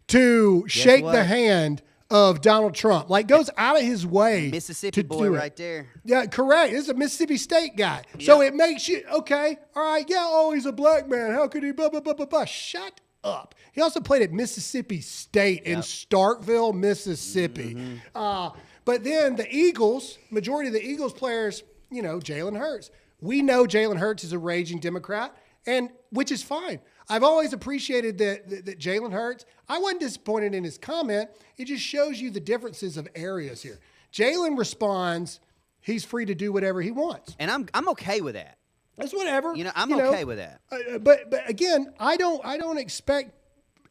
to shake the hand of Donald Trump. Goes out of his way. Mississippi boy right there. Yeah, correct. This is a Mississippi State guy. Yep. So it makes you, okay, all right, yeah, oh, he's a black man. How could he, blah, blah, blah, blah, blah. Shut up. He also played at Mississippi State in Starkville, Mississippi. But then the Eagles, majority of the Eagles players, Jalen Hurts. We know Jalen Hurts is a raging Democrat, and which is fine. I've always appreciated that Jalen Hurts. I wasn't disappointed in his comment. It just shows you the differences of areas here. Jalen responds, he's free to do whatever he wants. And I'm okay with that. That's whatever. I'm okay with that. But again, I don't expect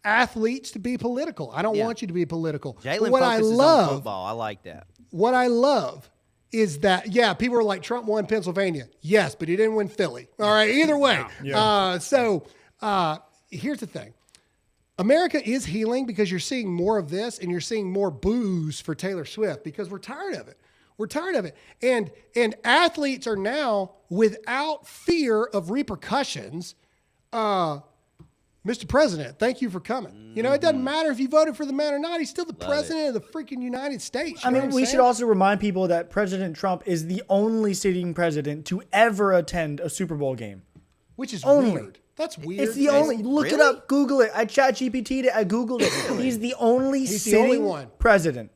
athletes to be political. I don't want you to be political. Jalen focuses on football. I like that. What I love is that, people are like, Trump won Pennsylvania. Yes, but he didn't win Philly. All right, either way. So here's the thing. America is healing because you're seeing more of this and you're seeing more boos for Taylor Swift because we're tired of it. We're tired of it. And athletes are now, without fear of repercussions, Mr. President, thank you for coming. You know, it doesn't matter if you voted for the man or not. He's still the president of the freaking United States. I mean, we should also remind people that President Trump is the only sitting president to ever attend a Super Bowl game. Which is weird. That's weird. It's the only. Look it up. Google it. I ChatGPT'd it. I Googled it. He's the only sitting president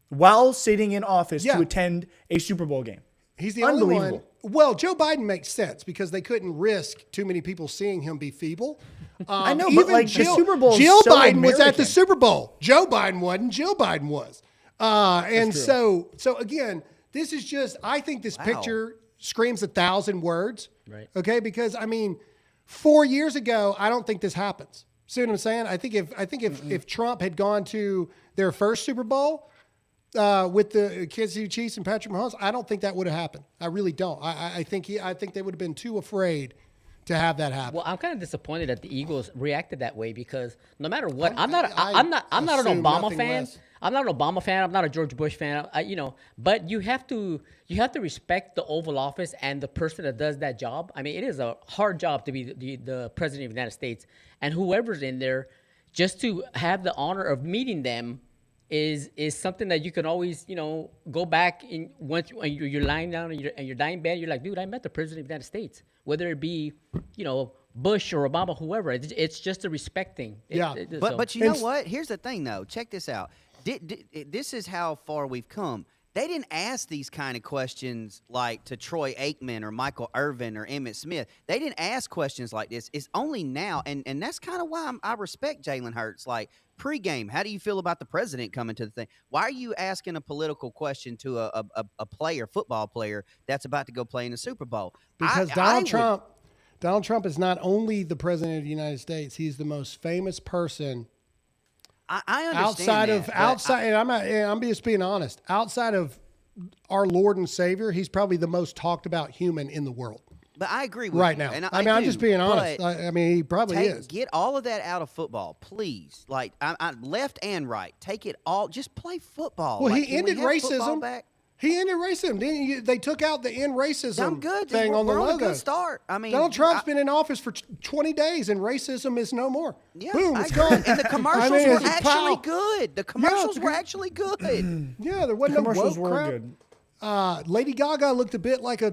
while sitting in office to attend a Super Bowl game. He's the only one. Well, Joe Biden makes sense because they couldn't risk too many people seeing him be feeble. I know, but like the Super Bowl, Jill Biden was at the Super Bowl. Joe Biden wasn't. Jill Biden was. And so again, this is just. I think this picture screams 1,000 words. Right. Okay, because I mean, 4 years ago, I don't think this happens. See what I'm saying? I think if Trump had gone to their first Super Bowl with the Kansas City Chiefs and Patrick Mahomes, I don't think that would have happened. I really don't. I think they would have been too afraid to have that happen. Well, I'm kind of disappointed that the Eagles reacted that way because no matter what, I'm not an Obama fan. Less. I'm not an Obama fan. I'm not a George Bush fan. But you have to respect the Oval Office and the person that does that job. I mean, it is a hard job to be the president of the United States, and whoever's in there, just to have the honor of meeting them is something that you can always go back in once you're lying down and you're dying bed. You're like, dude, I met the president of the United States, whether it be Bush or Obama, whoever. It's just a respect thing. But you know what? Here's the thing, though. Check this out. This is how far we've come. They didn't ask these kind of questions like to Troy Aikman or Michael Irvin or Emmitt Smith. They didn't ask questions like this. It's only now, and that's kind of why I respect Jalen Hurts. Like pregame, how do you feel about the president coming to the thing? Why are you asking a political question to a player, football player that's about to go play in the Super Bowl? Because Donald Trump is not only the president of the United States; he's the most famous person. I understand outside, and I'm just being honest. Outside of our Lord and Savior, he's probably the most talked about human in the world. But I agree with right you. now. And I'm just being honest. I mean, he probably is. Get all of that out of football, please. Like left and right, take it all. Just play football. Well, like, he ended racism. He ended racism. They took out the end racism thing on the logo. We're on a good start. I mean, Donald Trump's been in office for 20 days, and racism is no more. Yeah, boom, it's gone. And the commercials were actually good. The commercials were actually good. Yeah, there wasn't commercials no were crap. good. Lady Gaga looked a bit like a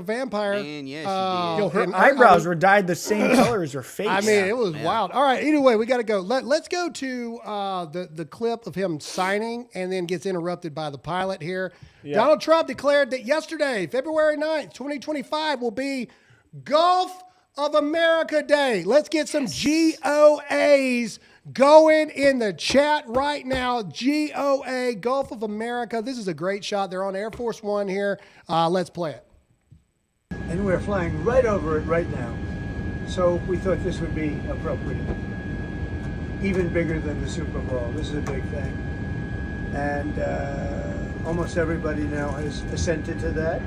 vampire. Man, yeah, she did. Her eyebrows were dyed the same color as her face. I mean, it was wild. All right, either way, we got to go. Let's go to the clip of him signing and then gets interrupted by the pilot here. Yeah. Donald Trump declared that yesterday, February 9th, 2025, will be Gulf of America Day. Let's get some GOAs going in the chat right now. GOA, Gulf of America. This is a great shot. They're on Air Force One here. Let's play it. And we're flying right over it right now. So we thought this would be appropriate. Even bigger than the Super Bowl. This is a big thing. And almost everybody now has assented to that.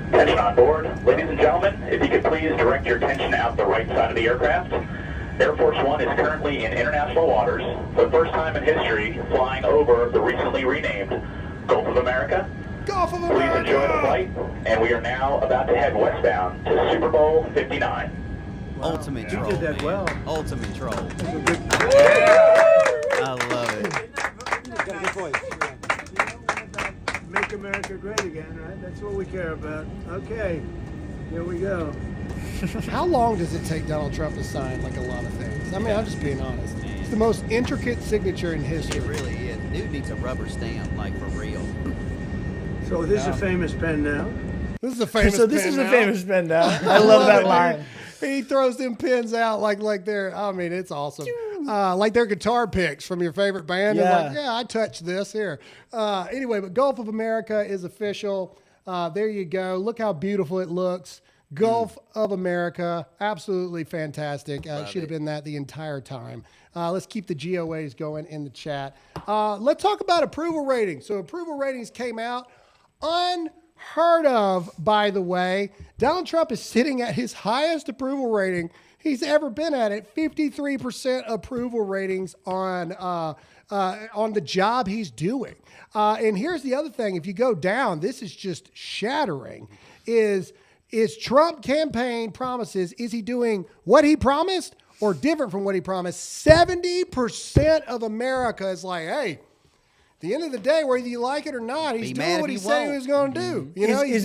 Attention on board. Ladies and gentlemen, if you could please direct your attention out the right side of the aircraft. Air Force One is currently in international waters for the first time in history, flying over the recently renamed Gulf of America. Gulf of America! Please enjoy the flight, and we are now about to head westbound to Super Bowl 59. Wow. Ultimate troll. You did that well. Ultimate troll. I love it. Make America great again, right? That's what we care about. Okay, here we go. How long does it take Donald Trump to sign like a lot of things? I mean, I'm just being honest. It's the most intricate signature in history. It really is. Dude needs a rubber stamp, like for real. So this is a famous pen now. This is a famous So this pen is now. a famous pen now. I love that line. He throws them pins out like they're, I mean, it's awesome. Like they're guitar picks from your favorite band. Yeah. And like, yeah, I touched this here. Anyway, but Gulf of America is official. There you go. Look how beautiful it looks. Gulf of America, absolutely fantastic. Should have been that the entire time. Let's keep the GOAs going in the chat. Let's talk about approval ratings. So approval ratings came out. Unheard of, by the way. Donald Trump is sitting at his highest approval rating he's ever been at it. 53% approval ratings on the job he's doing. And here's the other thing. If you go down, this is just shattering. Is Trump campaign promises, is he doing what he promised or different from what he promised? 70% of America is like, hey, at the end of the day, whether you like it or not, he's doing what he said he was going to do. You know, is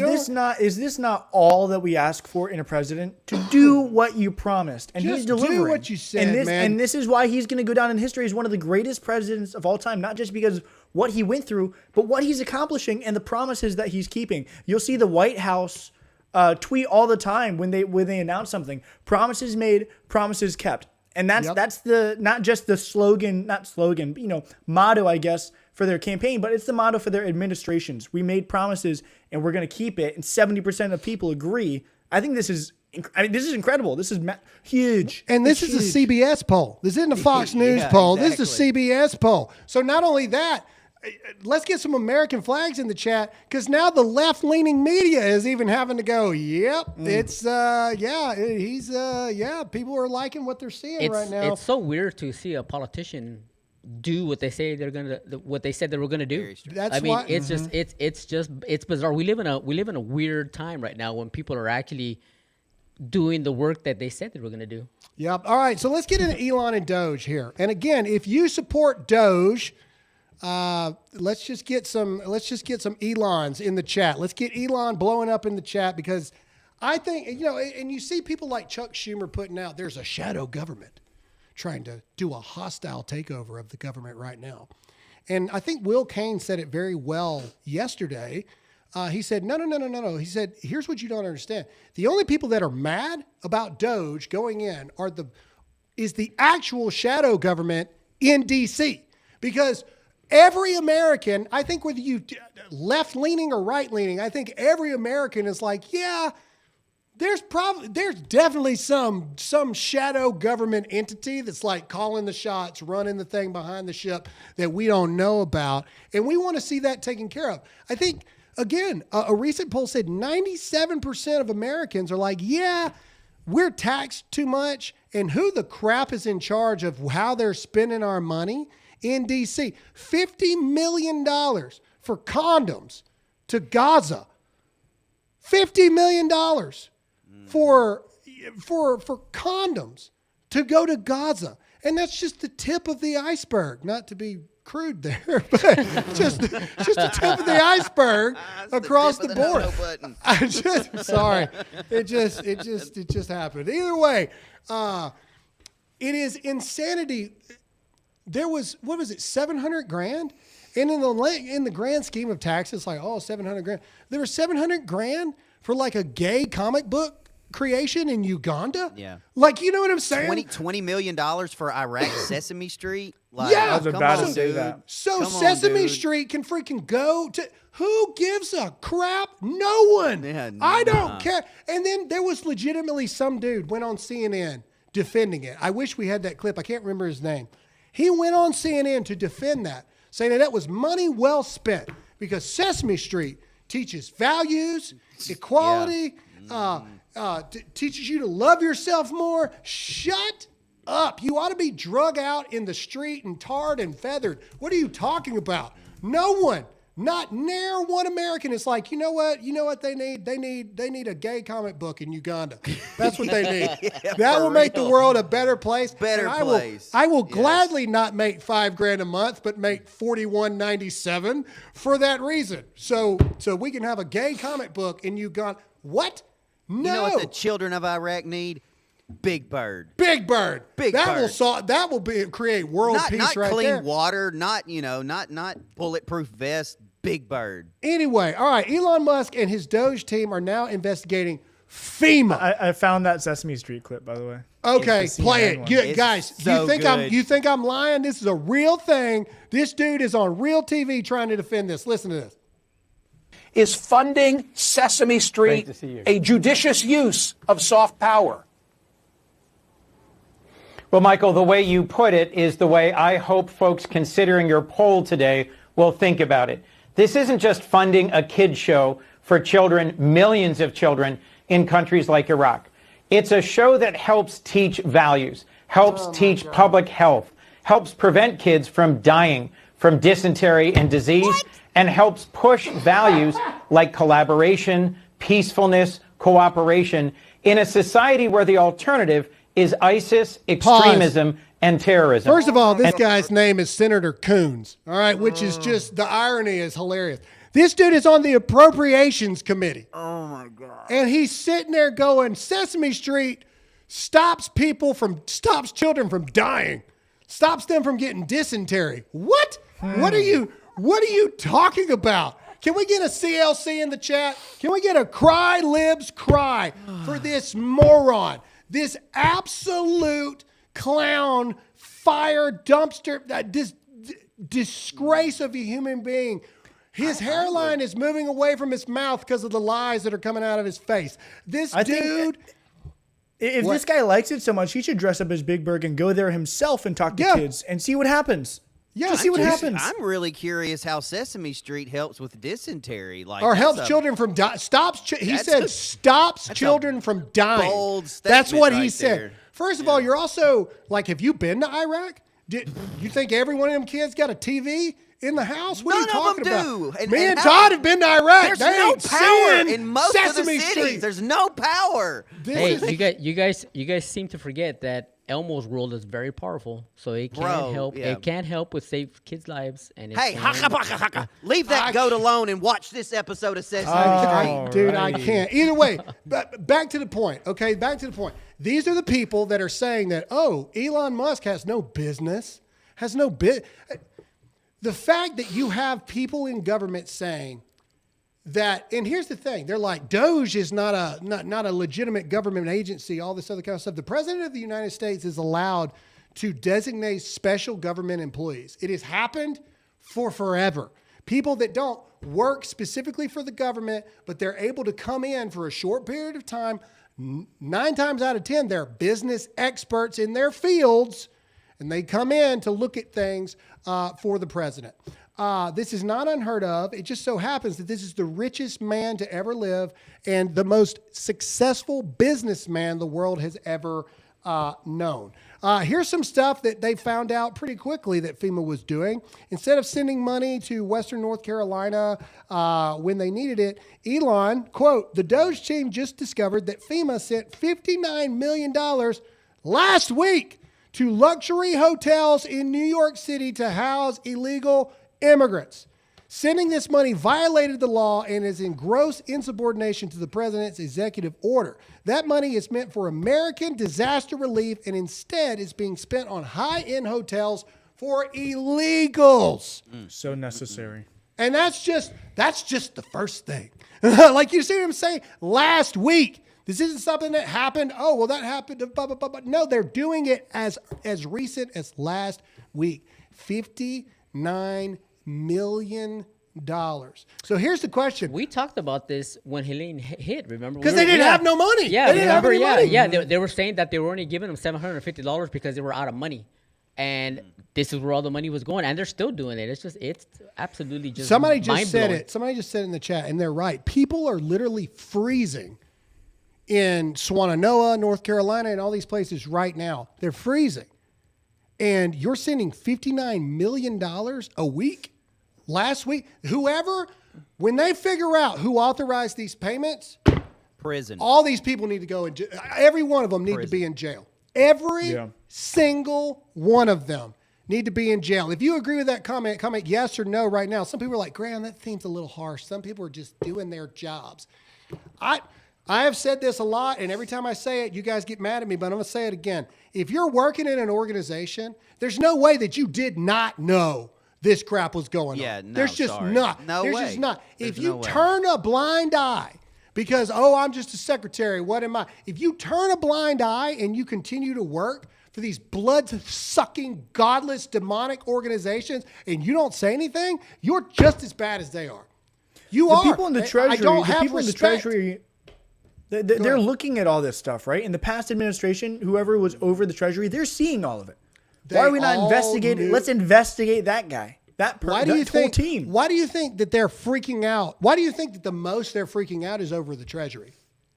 this not all that we ask for in a president? To do what you promised, and he's delivering. Do what you said, and this is why he's going to go down in history as one of the greatest presidents of all time. Not just because of what he went through, but what he's accomplishing and the promises that he's keeping. You'll see the White House tweet all the time when they announce something. Promises made, promises kept. And that's the not just the motto, I guess, for their campaign, but it's the motto for their administrations. We made promises and we're going to keep it. And 70% of people agree. I think this is incredible. This is huge. And this is a CBS poll. This isn't a Fox News poll. Exactly. This is a CBS poll. So not only that, let's get some American flags in the chat, because now the left-leaning media is even having to go, yep, it's, people are liking what they're seeing right now. It's so weird to see a politician do what they say what they said they were gonna do. It's bizarre. We live in a weird time right now when people are actually doing the work that they said they were gonna do. Yep. All right, so let's get into Elon and DOGE here. And again, if you support DOGE, let's just get some Elons in the chat. Let's get Elon blowing up in the chat, because I think, and you see people like Chuck Schumer putting out, there's a shadow government trying to do a hostile takeover of the government right now. And I think Will Cain said it very well yesterday. He said, no. He said, here's what you don't understand. The only people that are mad about DOGE going in is the actual shadow government in DC, because every American, I think whether you left-leaning or right-leaning, I think every American is like, yeah, there's definitely some shadow government entity that's like calling the shots, running the thing behind the ship that we don't know about. And we want to see that taken care of. I think, again, a recent poll said 97% of Americans are like, yeah, we're taxed too much. And who the crap is in charge of how they're spending our money? In D.C., $50 million for condoms to Gaza. $50 million for condoms to go to Gaza. And that's just the tip of the iceberg. Not to be crude there, but just the tip of the iceberg across the board. Sorry. It just happened. Either way, it is insanity. There was, what was it, 700 grand? And in the grand scheme of taxes, like, 700 grand. There was 700 grand for like a gay comic book creation in Uganda? Yeah. Like, you know what I'm saying? $20 million for Iraq Sesame Street? Like, yeah. I was about to say that. So Sesame Street can freaking go to, who gives a crap? No one. Yeah, I don't care. And then there was legitimately some dude went on CNN defending it. I wish we had that clip. I can't remember his name. He went on CNN to defend that, saying that was money well spent because Sesame Street teaches values, equality, teaches you to love yourself more. Shut up. You ought to be drug out in the street and tarred and feathered. What are you talking about? No one, not near one American is like, you know what they need? They need a gay comic book in Uganda. That's what they need. That will make the world a better place. I will gladly not make $5,000 a month, but make $41.97 for that reason. So we can have a gay comic book in Uganda. What? No. You know what the children of Iraq need? Big Bird. Big Bird. That will create world peace not right clean there. water, not bulletproof vest. Big Bird. Anyway, all right. Elon Musk and his DOGE team are now investigating FEMA. I found that Sesame Street clip, by the way. Okay, It's the play CNN it. one. Guys, so you think I'm lying? This is a real thing. This dude is on real TV trying to defend this. Listen to this. Is funding Sesame Street a judicious use of soft power? Well, Michael, the way you put it is the way I hope folks considering your poll today will think about it. This isn't just funding a kids show for children, millions of children in countries like Iraq. It's a show that helps teach values, helps teach public health, helps prevent kids from dying from dysentery and disease, and helps push values like collaboration, peacefulness, cooperation in a society where the alternative is ISIS, extremism, and terrorism. First of all, this guy's name is Senator Coons, all right, which is just, the irony is hilarious. This dude is on the Appropriations Committee. Oh, my God. And he's sitting there going, Sesame Street stops children from dying, stops them from getting dysentery. What? What are you talking about? Can we get a CLC in the chat? Can we get a cry libs cry for this moron? This absolute clown, fire dumpster, this disgrace of a human being. His hairline is moving away from his mouth because of the lies that are coming out of his face. This dude. If this guy likes it so much, he should dress up as Big Bird and go there himself and talk to kids and see what happens. Yeah, just see what happens. I'm really curious how Sesame Street helps with dysentery, or helps children from dying. He said stops children from dying. Bold That's what he right said. there. First of all, you're also like, have you been to Iraq? Did you think every one of them kids got a TV in the house? What are you talking about? Me and Todd have been to Iraq. There's They no ain't power seeing in most Sesame of the cities. Street. There's no power. You guys seem to forget that Elmo's world is very powerful, so it can't help. Yeah. It can't help with save kids' lives. And Hey, leave that goat alone and watch this episode of Sesame Street. Dude, I can't. Either way, but back to the point, okay? Back to the point. These are the people that are saying that, Elon Musk has no business, the fact that you have people in government saying that, and here's the thing, they're like, DOGE is not a legitimate government agency, all this other kind of stuff. The President of the United States is allowed to designate special government employees. It has happened for forever. People that don't work specifically for the government, but they're able to come in for a short period of time. 9 times out of 10, they're business experts in their fields, and they come in to look at things for the president. This is not unheard of. It just so happens that this is the richest man to ever live and the most successful businessman the world has ever known. Here's some stuff that they found out pretty quickly that FEMA was doing. Instead of sending money to Western North Carolina when they needed it, Elon, quote, the DOGE team just discovered that FEMA sent $59 million last week to luxury hotels in New York City to house illegal immigrants. Sending this money violated the law and is in gross insubordination to the president's executive order. That money is meant for American disaster relief and instead is being spent on high-end hotels for illegals. So necessary. And that's just the first thing. Like, you see what I'm saying? Last week. This isn't something that happened. Oh, well, that happened. No, they're doing it as recent as last week. $59 million. So here's the question. We talked about this when Helene hit, remember? Because they didn't have no money. Yeah, they didn't have any money. Yeah, they were saying that they were only giving them $750 because they were out of money. And this is where all the money was going. And they're still doing it. It's absolutely just Somebody just said mind-blowing. it. Somebody just said it in the chat, and they're right. People are literally freezing in Swannanoa, North Carolina, and all these places right now. They're freezing. And you're sending $59 million a week? Last week? When they figure out who authorized these payments, Prison. all these people need to go in jail. Every one of them need to be in jail. Every single one of them need to be in jail. If you agree with that comment yes or no right now. Some people are like, Graham, that seems a little harsh. Some people are just doing their jobs. I have said this a lot, and every time I say it, you guys get mad at me, but I'm going to say it again. If you're working in an organization, there's no way that you did not know this crap was going on. No, There's just sorry. not. No There's way. just not. There's If you no way. turn a blind eye because, oh, I'm just a secretary. What am I? If you turn a blind eye and you continue to work for these blood-sucking, godless, demonic organizations and you don't say anything, you're just as bad as they are. You are. The people in the Treasury, they're ahead. looking at all this stuff, right? In the past administration, whoever was over the Treasury, they're seeing all of it. Why are we not investigating? Let's investigate that guy. Whole team. Why do you think that they're freaking out? Why do you think that the most they're freaking out is over the Treasury?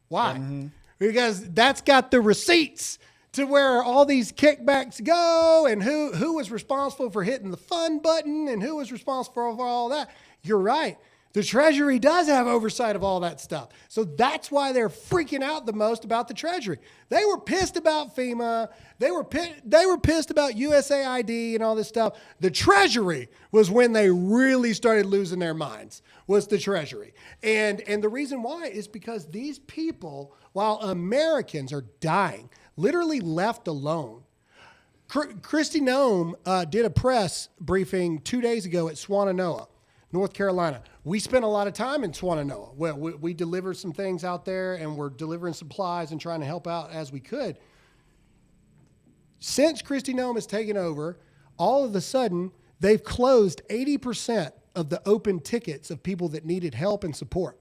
Why? Mm-hmm. Because that's got the receipts to where all these kickbacks go and who was responsible for hitting the fund button and who was responsible for all that. You're right. The Treasury does have oversight of all that stuff. So that's why they're freaking out the most about the Treasury. They were pissed about FEMA. They were pissed about USAID and all this stuff. The Treasury was when they really started losing their minds, was the Treasury. And the reason why is because these people, while Americans are dying, literally left alone. Kristi Noem did a press briefing 2 days ago at Swannanoa, North Carolina. We spent a lot of time in Swannanoa. Well, we delivered some things out there and we're delivering supplies and trying to help out as we could. Since Kristi Noem has taken over, all of a sudden, they've closed 80% of the open tickets of people that needed help and support.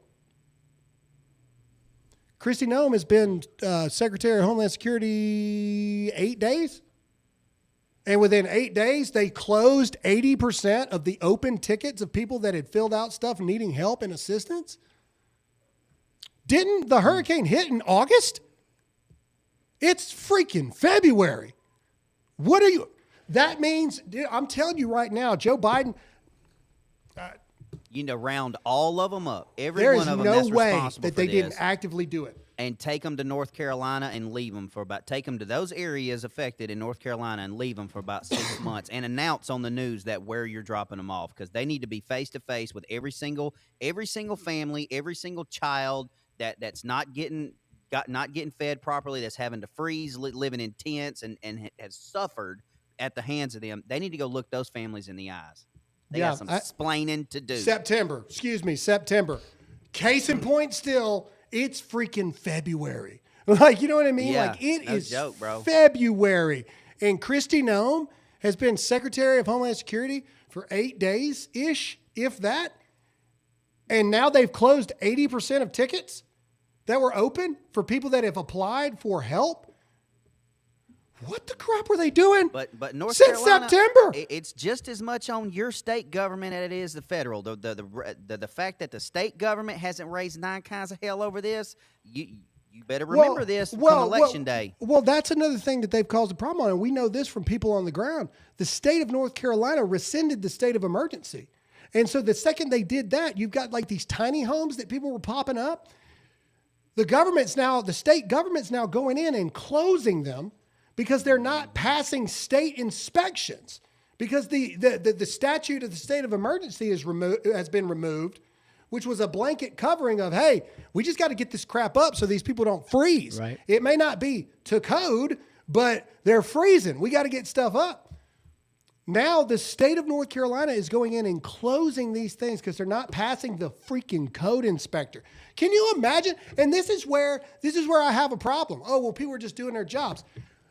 Kristi Noem has been Secretary of Homeland Security 8 days. And within 8 days, they closed 80% of the open tickets of people that had filled out stuff needing help and assistance. Didn't the hurricane hit in August? It's freaking February. What are you? That means, dude, I'm telling you right now, Joe Biden. You know, round all of them up. Every There one is of them no that's way responsible that for they this, didn't actively do it. and take them to North Carolina and leave them for about, take them to those areas affected in North Carolina and leave them for about 6 months and announce on the news that where you're dropping them off, because they need to be face to face with every single family, every single child that's not getting fed properly, that's having to freeze, living in tents and has suffered at the hands of them. They need to go look those families in the eyes. They got some explaining to do. September. Case in point still, it's freaking February. Like, you know what I mean? Yeah, like, it no is joke, bro. February. And Kristi Noem has been Secretary of Homeland Security for 8 days-ish, if that. And now they've closed 80% of tickets that were open for people that have applied for help. What the crap were they doing? But North since Carolina, September? It's just as much on your state government as it is the federal. The fact that the state government hasn't raised 9 kinds of hell over this, you better remember this come election day. Well, that's another thing that they've caused a problem on, and we know this from people on the ground. The state of North Carolina rescinded the state of emergency. And so the second they did that, you've got like these tiny homes that people were popping up. The state government's now going in and closing them because they're not passing state inspections, because the statute of the state of emergency has been removed, which was a blanket covering of, hey, we just got to get this crap up so these people don't freeze. Right. It may not be to code, but they're freezing. We got to get stuff up. Now the state of North Carolina is going in and closing these things because they're not passing the freaking code inspector. Can you imagine? And this is where I have a problem. Oh, well, people are just doing their jobs.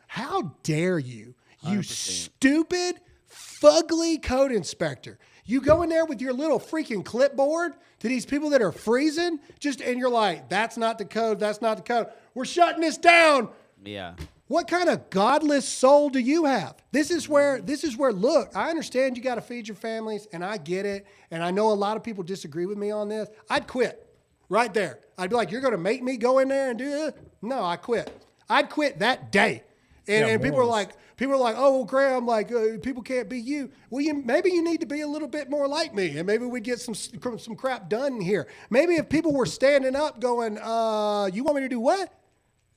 How dare you, 100%. You stupid, fugly code inspector. You go in there with your little freaking clipboard to these people that are freezing, and you're like, that's not the code, that's not the code. We're shutting this down. Yeah. What kind of godless soul do you have? This is where, look, I understand you got to feed your families, and I get it, and I know a lot of people disagree with me on this. I'd quit right there. I'd be like, you're going to make me go in there and do this? No, I quit. I'd quit that day. And people are like, oh, well, Graham, like, people can't be you. Well, maybe you need to be a little bit more like me, and maybe we get some crap done here. Maybe if people were standing up going, you want me to do what?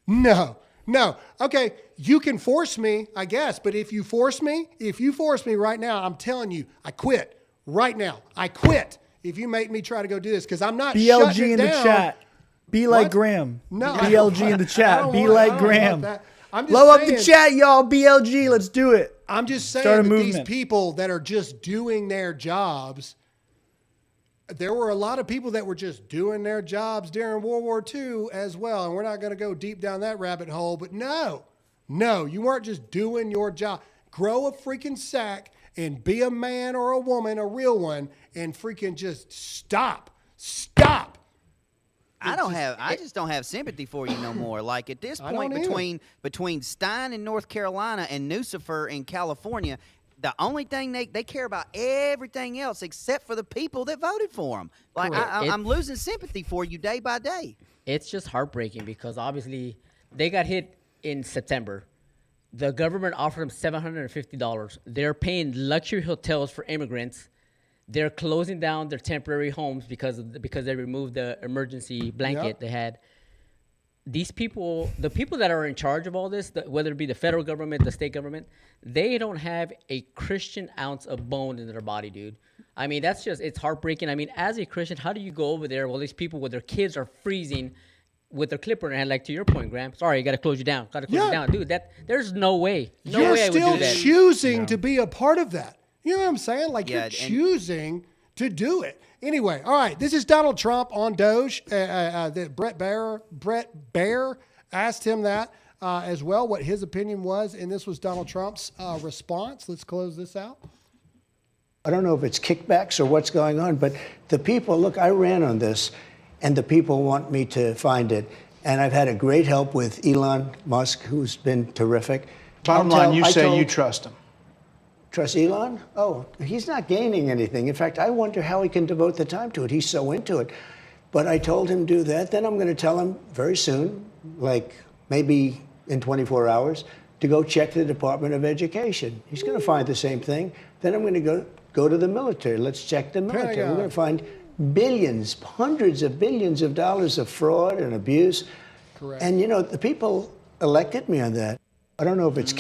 No. Okay, you can force me, I guess, but if you force me right now, I'm telling you, I quit right now. I quit if you make me try to go do this, because I'm not BLG shutting in it the down. chat. Be like What? Graham. No, BLG in the chat. Be like Graham. I'm just Blow up the saying- chat, y'all. BLG, let's do it. I'm just saying Start a that these movement. people that are just doing their jobs there were a lot of people that were just doing their jobs during World War II as well. And we're not going to go deep down that rabbit hole, but no, you weren't just doing your job. Grow a freaking sack and be a man or a woman, a real one, and freaking just stop. I just don't have sympathy for you no more. Like at this point, between Stein in North Carolina and Nucifer in California, the only thing they care about everything else except for the people that voted for them. Like I'm losing sympathy for you day by day. It's just heartbreaking because obviously they got hit in September. The government offered them $750. They're paying luxury hotels for immigrants. They're closing down their temporary homes because they removed the emergency blanket they had. These people, the people that are in charge of all this, whether it be the federal government, the state government, they don't have a Christian ounce of bone in their body, dude. I mean, it's heartbreaking. I mean, as a Christian, how do you go over there while these people with their kids are freezing with their clipper in their hand, like to your point, Graham? Sorry, got to close you down. Dude. There's no way. You're way I would do that. still choosing to be a part of that. You know what I'm saying? Like you're choosing to do it. Anyway, all right. This is Donald Trump on DOGE. Brett Baer asked him that as well, what his opinion was, and this was Donald Trump's response. Let's close this out. I don't know if it's kickbacks or what's going on, but the people, look, I ran on this, and the people want me to find it. And I've had a great help with Elon Musk, who's been terrific. Bottom line, you say you trust him. Trust Elon? Oh, he's not gaining anything. In fact, I wonder how he can devote the time to it. He's so into it. But I told him do that. Then I'm going to tell him very soon, like maybe in 24 hours, to go check the Department of Education. He's going to find the same thing. Then I'm going to go to the military. Let's check the military. We're going to find billions, hundreds of billions of dollars of fraud and abuse. Correct. And, you know, the people elected me on that. I don't know if it's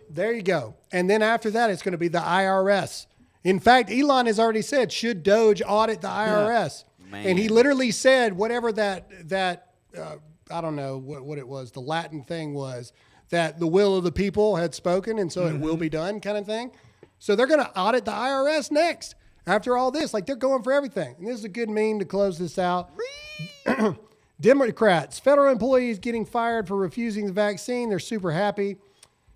There you go. And then after that, it's going to be the IRS. In fact, Elon has already said, should DOGE audit the IRS? And he literally said whatever that I don't know what it was, the Latin thing was, that the will of the people had spoken, and so it will be done kind of thing. So they're going to audit the IRS next after all this. Like, they're going for everything. And this is a good meme to close this out. Democrats, federal employees getting fired for refusing the vaccine. They're super happy.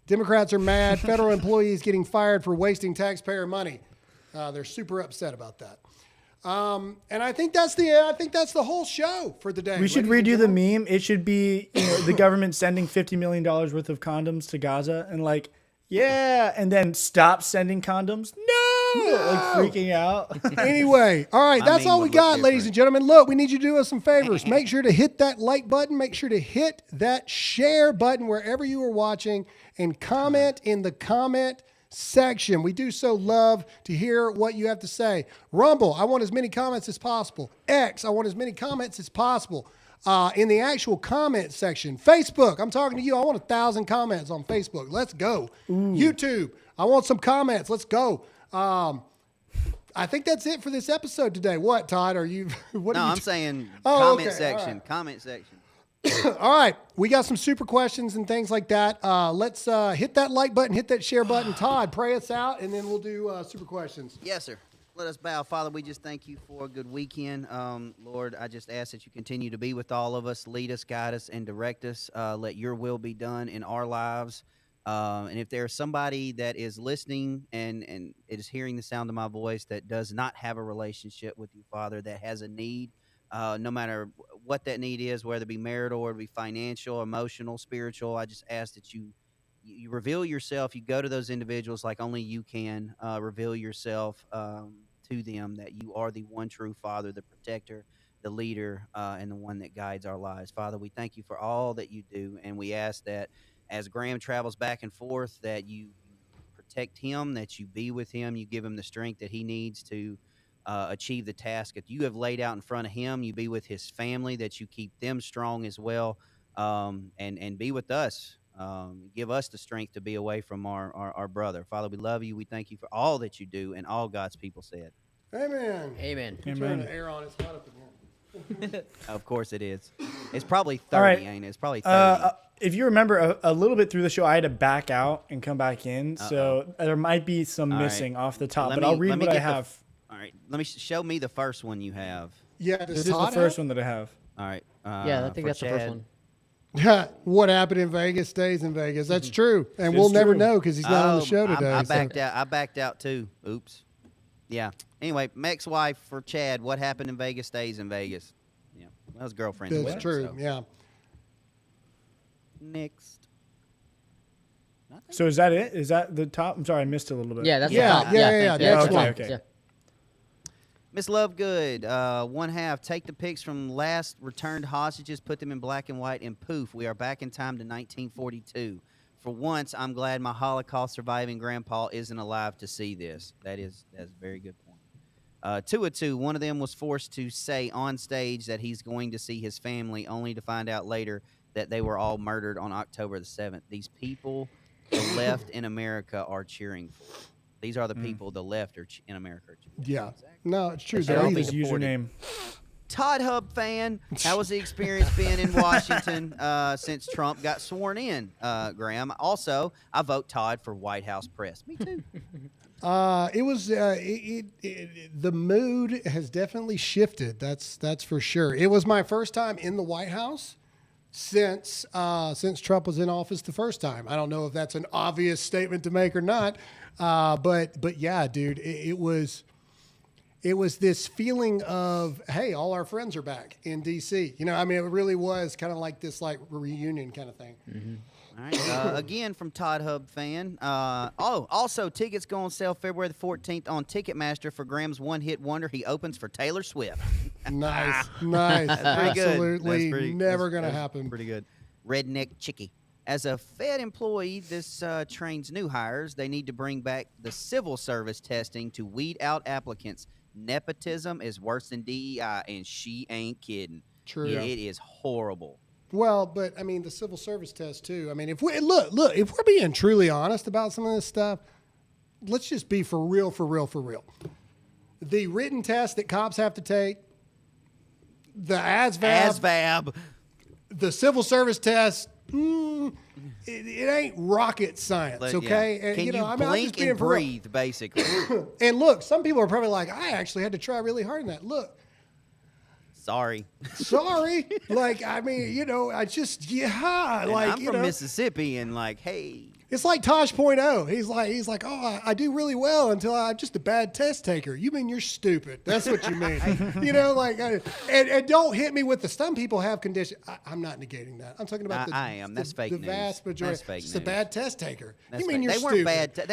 Democrats are mad. Federal employees getting fired for wasting taxpayer money. They're super upset about that. And I think that's the whole show for the day. We should redo the meme. It should be the government sending $50 million worth of condoms to Gaza and and then stop sending condoms. No, like freaking out. Anyway, all right, that's all we got, ladies and gentlemen. Look, we need you to do us some favors. Make sure to hit that like button. Make sure to hit that share button wherever you are watching, and comment in the comment section. We do so love to hear what you have to say. Rumble, I want as many comments as possible. X, I want as many comments as possible in the actual comment section. Facebook, I'm talking to you. I want 1,000 comments on Facebook. Let's go. YouTube, I want some comments. Let's go. I think that's it for this episode today. What, Todd? Are you? What? No, are you I'm saying comment comment section. Right. Comment section. All right, we got some super questions and things like that. Let's hit that like button, hit that share button. Todd, pray us out, and then we'll do super questions. Yes, sir. Let us bow. Father, we just thank you for a good weekend. Lord, I just ask that you continue to be with all of us, lead us, guide us, and direct us. Let your will be done in our lives. And if there's somebody that is listening and is hearing the sound of my voice that does not have a relationship with you, Father, that has a need, no matter what that need is, whether it be marital or it be financial, emotional, spiritual, I just ask that you reveal yourself. You go to those individuals like only you can, reveal yourself to them, that you are the one true Father, the protector, the leader, and the one that guides our lives. Father, we thank you for all that you do, and we ask that as Graham travels back and forth, that you protect him, that you be with him, you give him the strength that he needs to achieve the task that you have laid out in front of him. You be with his family, that you keep them strong as well, and be with us. Give us the strength to be away from our brother. Father, we love you. We thank you for all that you do, and all God's people said. Amen. Amen. Turn the air on. It's hot up in here. Of course it is. It's probably 30, ain't it? It's probably 30. If you remember a little bit through the show, I had to back out and come back in. So there might be some missing off the top, but I'll read what I have. All right. right, let me show me the first one you have. Yeah, this is the first one that I have. All right. Yeah, I think that's the first one. What happened in Vegas stays in Vegas. That's true, and It's we'll never true. know because he's not on the show today. I backed out. I backed out too. Oops. Yeah. Anyway, Mech's wife for Chad. What happened in Vegas stays in Vegas. Yeah, that was girlfriend's That's wedding, true. so. Yeah. Next. So is that it? Is that the top? I'm sorry, I missed it a little bit. Yeah, that's Yeah, the top. yeah. That's Okay, one. okay. Yeah. Miss Lovegood, 1/2. Take the pics from last returned hostages, put them in black and white, and poof, we are back in time to 1942. For once, I'm glad my Holocaust surviving grandpa isn't alive to see this. That's a very good point. 2 of 2. One of them was forced to say on stage that he's going to see his family, only to find out later that they were all murdered on October the 7th. These people, the left in America, are cheering for. These are the people the left are in America. Yeah. No, it's true. They're They're all evil. His username. Todd Hub fan, how was the experience being in Washington since Trump got sworn in, Graham? Also, I vote Todd for White House press. Me too. It was the mood has definitely shifted. That's for sure. It was my first time in the White House since Trump was in office the first time. I don't know if that's an obvious statement to make or not, but yeah, dude, it was this feeling of, hey, all our friends are back in DC. You know, I mean, it really was kind of like this like reunion kind of thing. Mm-hmm. All right. Again from Todd Hub fan. Also tickets go on sale February the 14th on Ticketmaster for Graham's one-hit wonder. He opens for Taylor Swift. Nice. That's pretty good. Absolutely never going to happen. Pretty good. Redneck Chickie. As a Fed employee, this trains new hires. They need to bring back the civil service testing to weed out applicants. Nepotism is worse than DEI, and she ain't kidding. True. Yeah, it is horrible. Well, but I mean, the civil service test too. I mean, if we look, if we're being truly honest about some of this stuff, let's just be for real. The written test that cops have to take, the ASVAB, the civil service test, it ain't rocket science, okay? Yeah. And, Can you I'm blink just being and for real. breathe, basically? And look, some people are probably like, I actually had to try really hard in that. Look. Sorry. Like, I mean, you know, I just, And like, I'm from Mississippi, and like, hey. It's like Tosh.0. He's like, oh, I do really well until I'm just a bad test taker. You mean you're stupid? That's what you mean. You know, like, and don't hit me with the some people have condition. I'm not negating that. I'm talking about I am. That's fake news. The vast majority. That's fake Just news. a bad test taker. That's you mean fake. you're stupid?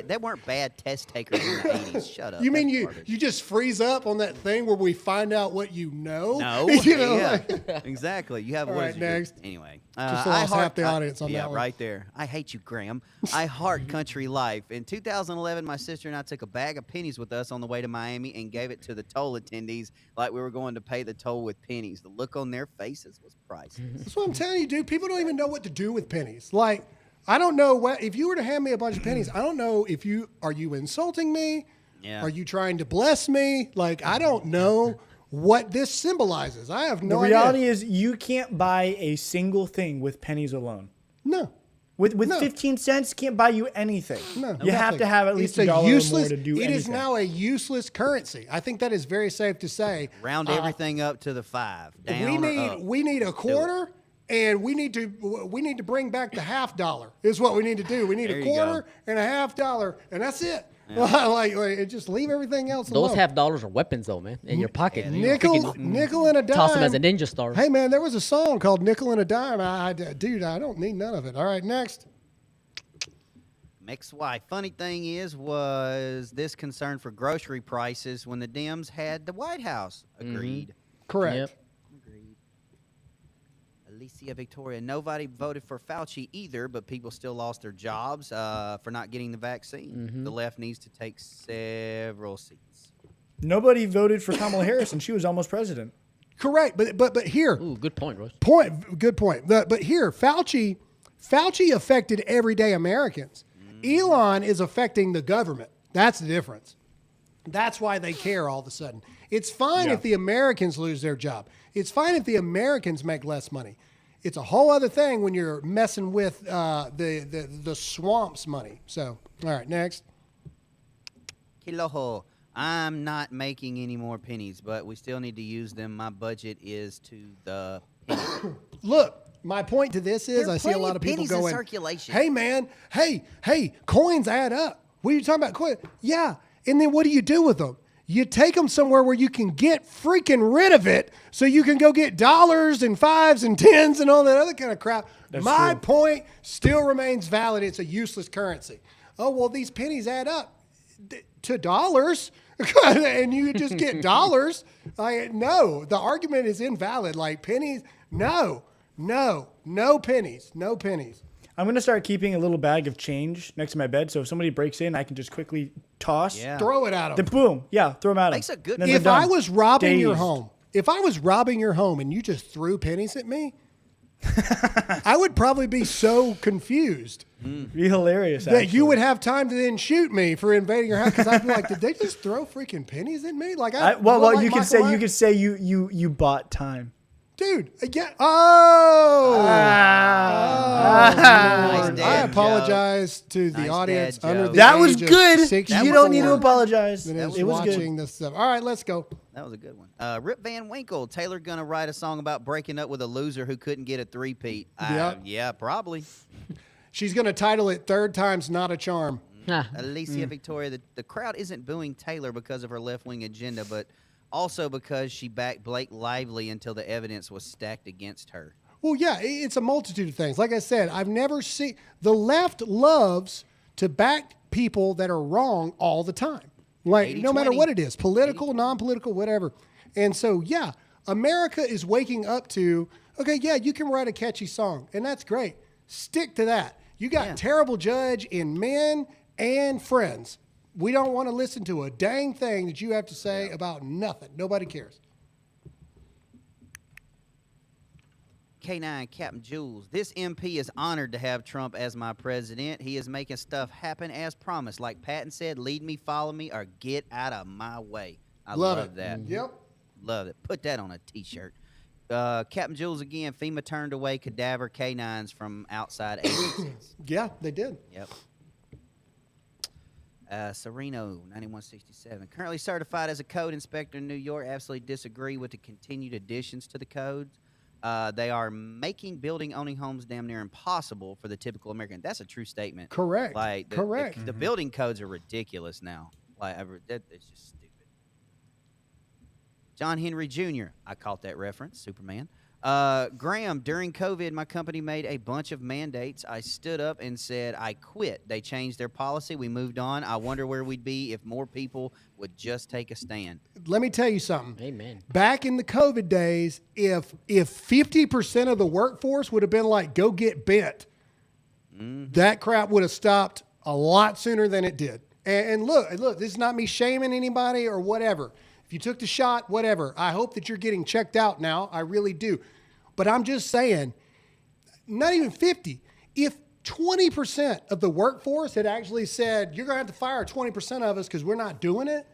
They weren't bad test takers in the 80s. Shut up. You mean That's you just freeze up on that thing where we find out what you know? No. You know, yeah. like, Exactly. You have All what right, is your- next. Anyway. Just lost half the audience on yeah, that one. right there. I hate you, Graham. I heart country life. In 2011, my sister and I took a bag of pennies with us on the way to Miami and gave it to the toll attendees like we were going to pay the toll with pennies. The look on their faces was priceless. That's what I'm telling you, dude. People don't even know what to do with pennies. Like, I don't know what if you were to hand me a bunch of pennies. I don't know if are you insulting me? Yeah. Are you trying to bless me? Like, I don't know what this symbolizes. I have no The idea. reality is you can't buy a single thing with pennies alone. No. With No. 15 cents, can't buy you anything. No, you have nothing. to have at least It's $1 or more useless. to do It anything. is now a useless currency. I think that is very safe to say. Round everything up to the 5. Down or up. We need a quarter, and we need to bring back the $50 is what we need to do. We need There a you quarter go. and a $50, and that's it. like just leave everything else Those alone. $50 are weapons, though, man, in your pocket. Nickel and a dime. Toss them as a ninja star. Hey, man, there was a song called "Nickel and a Dime." Dude, I don't need none of it. All right, next. XY. Funny thing was this concern for grocery prices when the Dems had the White House. Agreed. Correct. Yep. Agreed. Alicia Victoria. Nobody voted for Fauci either, but people still lost their jobs for not getting the vaccine. The left needs to take several seats. Nobody voted for Kamala Harris, and she was almost president. Correct. But here. Ooh, good point, Rose. Good point. But here, Fauci affected everyday Americans. Elon is affecting the government. That's the difference. That's why they care all of a sudden. It's fine if the Americans lose their job. It's fine if the Americans make less money. It's a whole other thing when you're messing with the swamp's money. So, all right, next. Kiloho. I'm not making any more pennies, but we still need to use them. My budget is to the penny. Look, my point to this is There are I see a plenty lot of of people pennies in going, circulation. hey, man, hey, coins add up. What are you talking about? Coins? Yeah. And then what do you do with them? You take them somewhere where you can get freaking rid of it so you can go get dollars and fives and tens and all that other kind of crap. My point still remains valid. It's a useless currency. Oh, well, these pennies add up to dollars and you just get dollars. No, the argument is invalid. Like pennies, no pennies. I'm going to start keeping a little bag of change next to my bed. So if somebody breaks in, I can just quickly toss. Yeah. Throw it at them. Then boom. Yeah, throw them at them. Makes a good. If I was robbing your home, and you just threw pennies at me, I would probably be so confused. Be hilarious. That you would have time to then shoot me for invading your house because I'd be like, did they just throw freaking pennies at me? Like, well, you could say you bought time. Dude, yeah. Oh. Nice I apologize to the audience under the That was age of good. 64 You don't need to apologize. that is It was watching good. this stuff. All right, let's go. That was a good one. Rip Van Winkle. Taylor gonna write a song about breaking up with a loser who couldn't get a three-peat. Yeah, probably. She's going to title it Third Time's Not a Charm. Alicia Victoria. The crowd isn't booing Taylor because of her left-wing agenda, but also because she backed Blake Lively until the evidence was stacked against her. Well, yeah, it's a multitude of things. Like I said, I've never seen the left loves to back people that are wrong all the time. Like no matter what it is, political, non-political, whatever. And so, yeah, America is waking up to, okay, yeah, you can write a catchy song, and that's great. Stick to that. You got Terrible Judge in Men and Friends. We don't want to listen to a dang thing that you have to say about nothing. Nobody cares. K9 Captain Jules. This MP is honored to have Trump as my president. He is making stuff happen as promised. Like Patton said, lead me, follow me, or get out of my way. I love that. Yep. Love it. Put that on a T-shirt. Captain Jules again. FEMA turned away cadaver canines from outside agencies. Yeah, they did. Yep. Sereno, 9167. Currently certified as a code inspector in New York. Absolutely disagree with the continued additions to the codes. They are making owning homes damn near impossible for the typical American. That's a true statement. Correct. Like Correct. The building codes are ridiculous now. Like it's just stupid. John Henry Jr. I caught that reference. Superman. Graham, during COVID, my company made a bunch of mandates. I stood up and said, I quit. They changed their policy. We moved on. I wonder where we'd be if more people would just take a stand. Let me tell you something. Amen. Back in the COVID days, if 50% of the workforce would have been like, go get bent, that crap would have stopped a lot sooner than it did. And look, this is not me shaming anybody or whatever. If you took the shot, whatever. I hope that you're getting checked out now. I really do. But I'm just saying, not even 50. If 20% of the workforce had actually said, you're going to have to fire 20% of us because we're not doing it,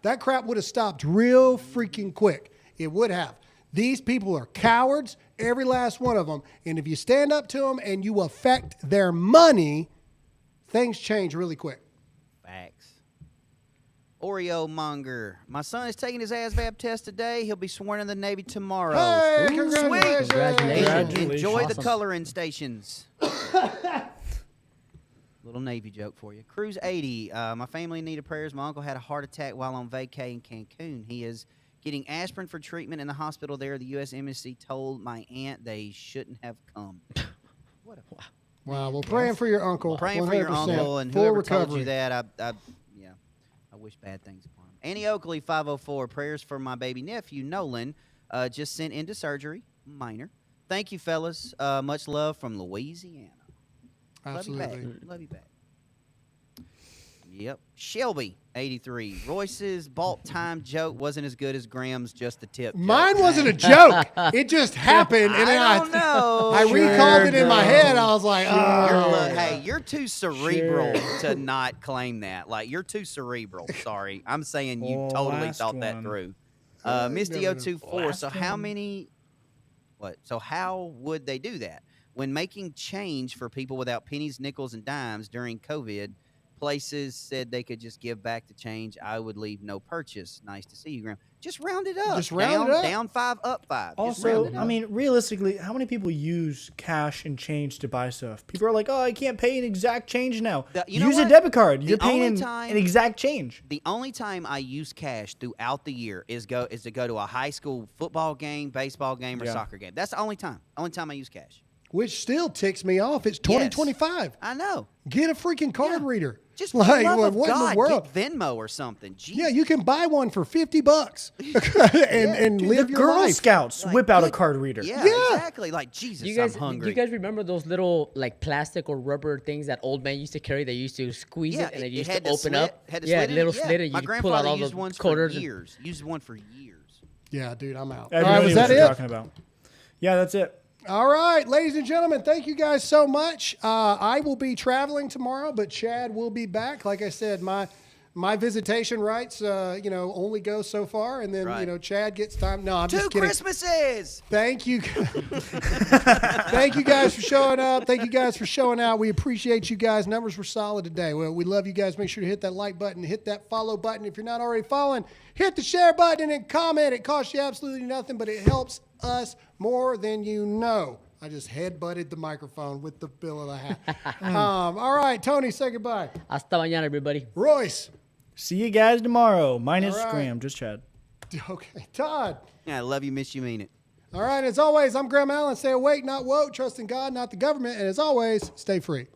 that crap would have stopped real freaking quick. It would have. These people are cowards, every last one of them. And if you stand up to them and you affect their money, things change really quick. Facts. Oreo Monger. My son is taking his ASVAB test today. He'll be sworn in the Navy tomorrow. Hey, Ooh, congratulations. sweet. Congratulations. Enjoy the Awesome. coloring stations. Little Navy joke for you. Cruise 80. My family needed prayers. My uncle had a heart attack while on vacay in Cancun. He is getting aspirin for treatment in the hospital there. The U.S. Embassy told my aunt they shouldn't have come. What a Wow, well, praying for your uncle. Praying for your 100%. uncle and Full whoever recovery. told you that. I wish bad things upon him. Annie Oakley, 504. Prayers for my baby nephew, Nolan. Just sent into surgery. Minor. Thank you, fellas. Much love from Louisiana. Absolutely. Love you back. Yep. Shelby, 83. Royce's bought time joke wasn't as good as Graham's just the tip joke. Mine wasn't a joke. It just happened. And then I don't know. I recalled it in my head. I was like, Hey, you're too cerebral to not claim that. Like, you're too cerebral. Sorry. I'm saying you totally thought that through. Misty 024. So how many... What? So how would they do that? When making change for people without pennies, nickels, and dimes during COVID, places said they could just give back the change, I would leave no purchase. Nice to see you, Graham. Just round it up. Just round it up. Down 5, up 5. Just round Also, it up. I mean, realistically, how many people use cash and change to buy stuff? People are like, oh, I can't pay in exact change now. You know Use a what? debit card. The You're paying only in time- an exact change. The only time I use cash throughout the year is to go to a high school football game, baseball game, or soccer game. That's the only time. Only time I use cash. Which still ticks me off. It's 2025. I know. Get a freaking card reader. Just like, for the love of what in God, the world? get Venmo or something. Jeez. Yeah, you can buy one for $50 and live The your Girl life. Scouts whip out a card reader. Yeah, exactly. Like, Jesus, I'm hungry. Do you guys remember those little like plastic or rubber things that old men used to carry? They used to squeeze it and it used to open up. Had Yeah, slit in little it. slit, and My you pull out grandfather all used the ones quarters. for years. Used one for years. Yeah, dude, I'm out. I All have no right, was idea that what you're it? talking about. Yeah, that's it. All right, ladies and gentlemen, thank you guys so much. I will be traveling tomorrow, but Chad will be back. Like I said, my visitation rights, only go so far, and then Chad gets time. No, I'm just Two kidding. Christmases. Thank you, thank you guys for showing up. Thank you guys for showing out. We appreciate you guys. Numbers were solid today. Well, we love you guys. Make sure to hit that like button, hit that follow button. If you're not already following, hit the share button and comment. It costs you absolutely nothing, but it helps us more than you know. I just head-butted the microphone with the bill of the hat. All right, Tony, say goodbye. Hasta mañana, everybody. Royce. See you guys tomorrow. Minus All right. Graham, just Chad. Okay, Todd. Yeah, I love you, miss you, mean it. All right, as always, I'm Graham Allen. Say awake, not woke. Trust in God, not the government. And as always, stay free.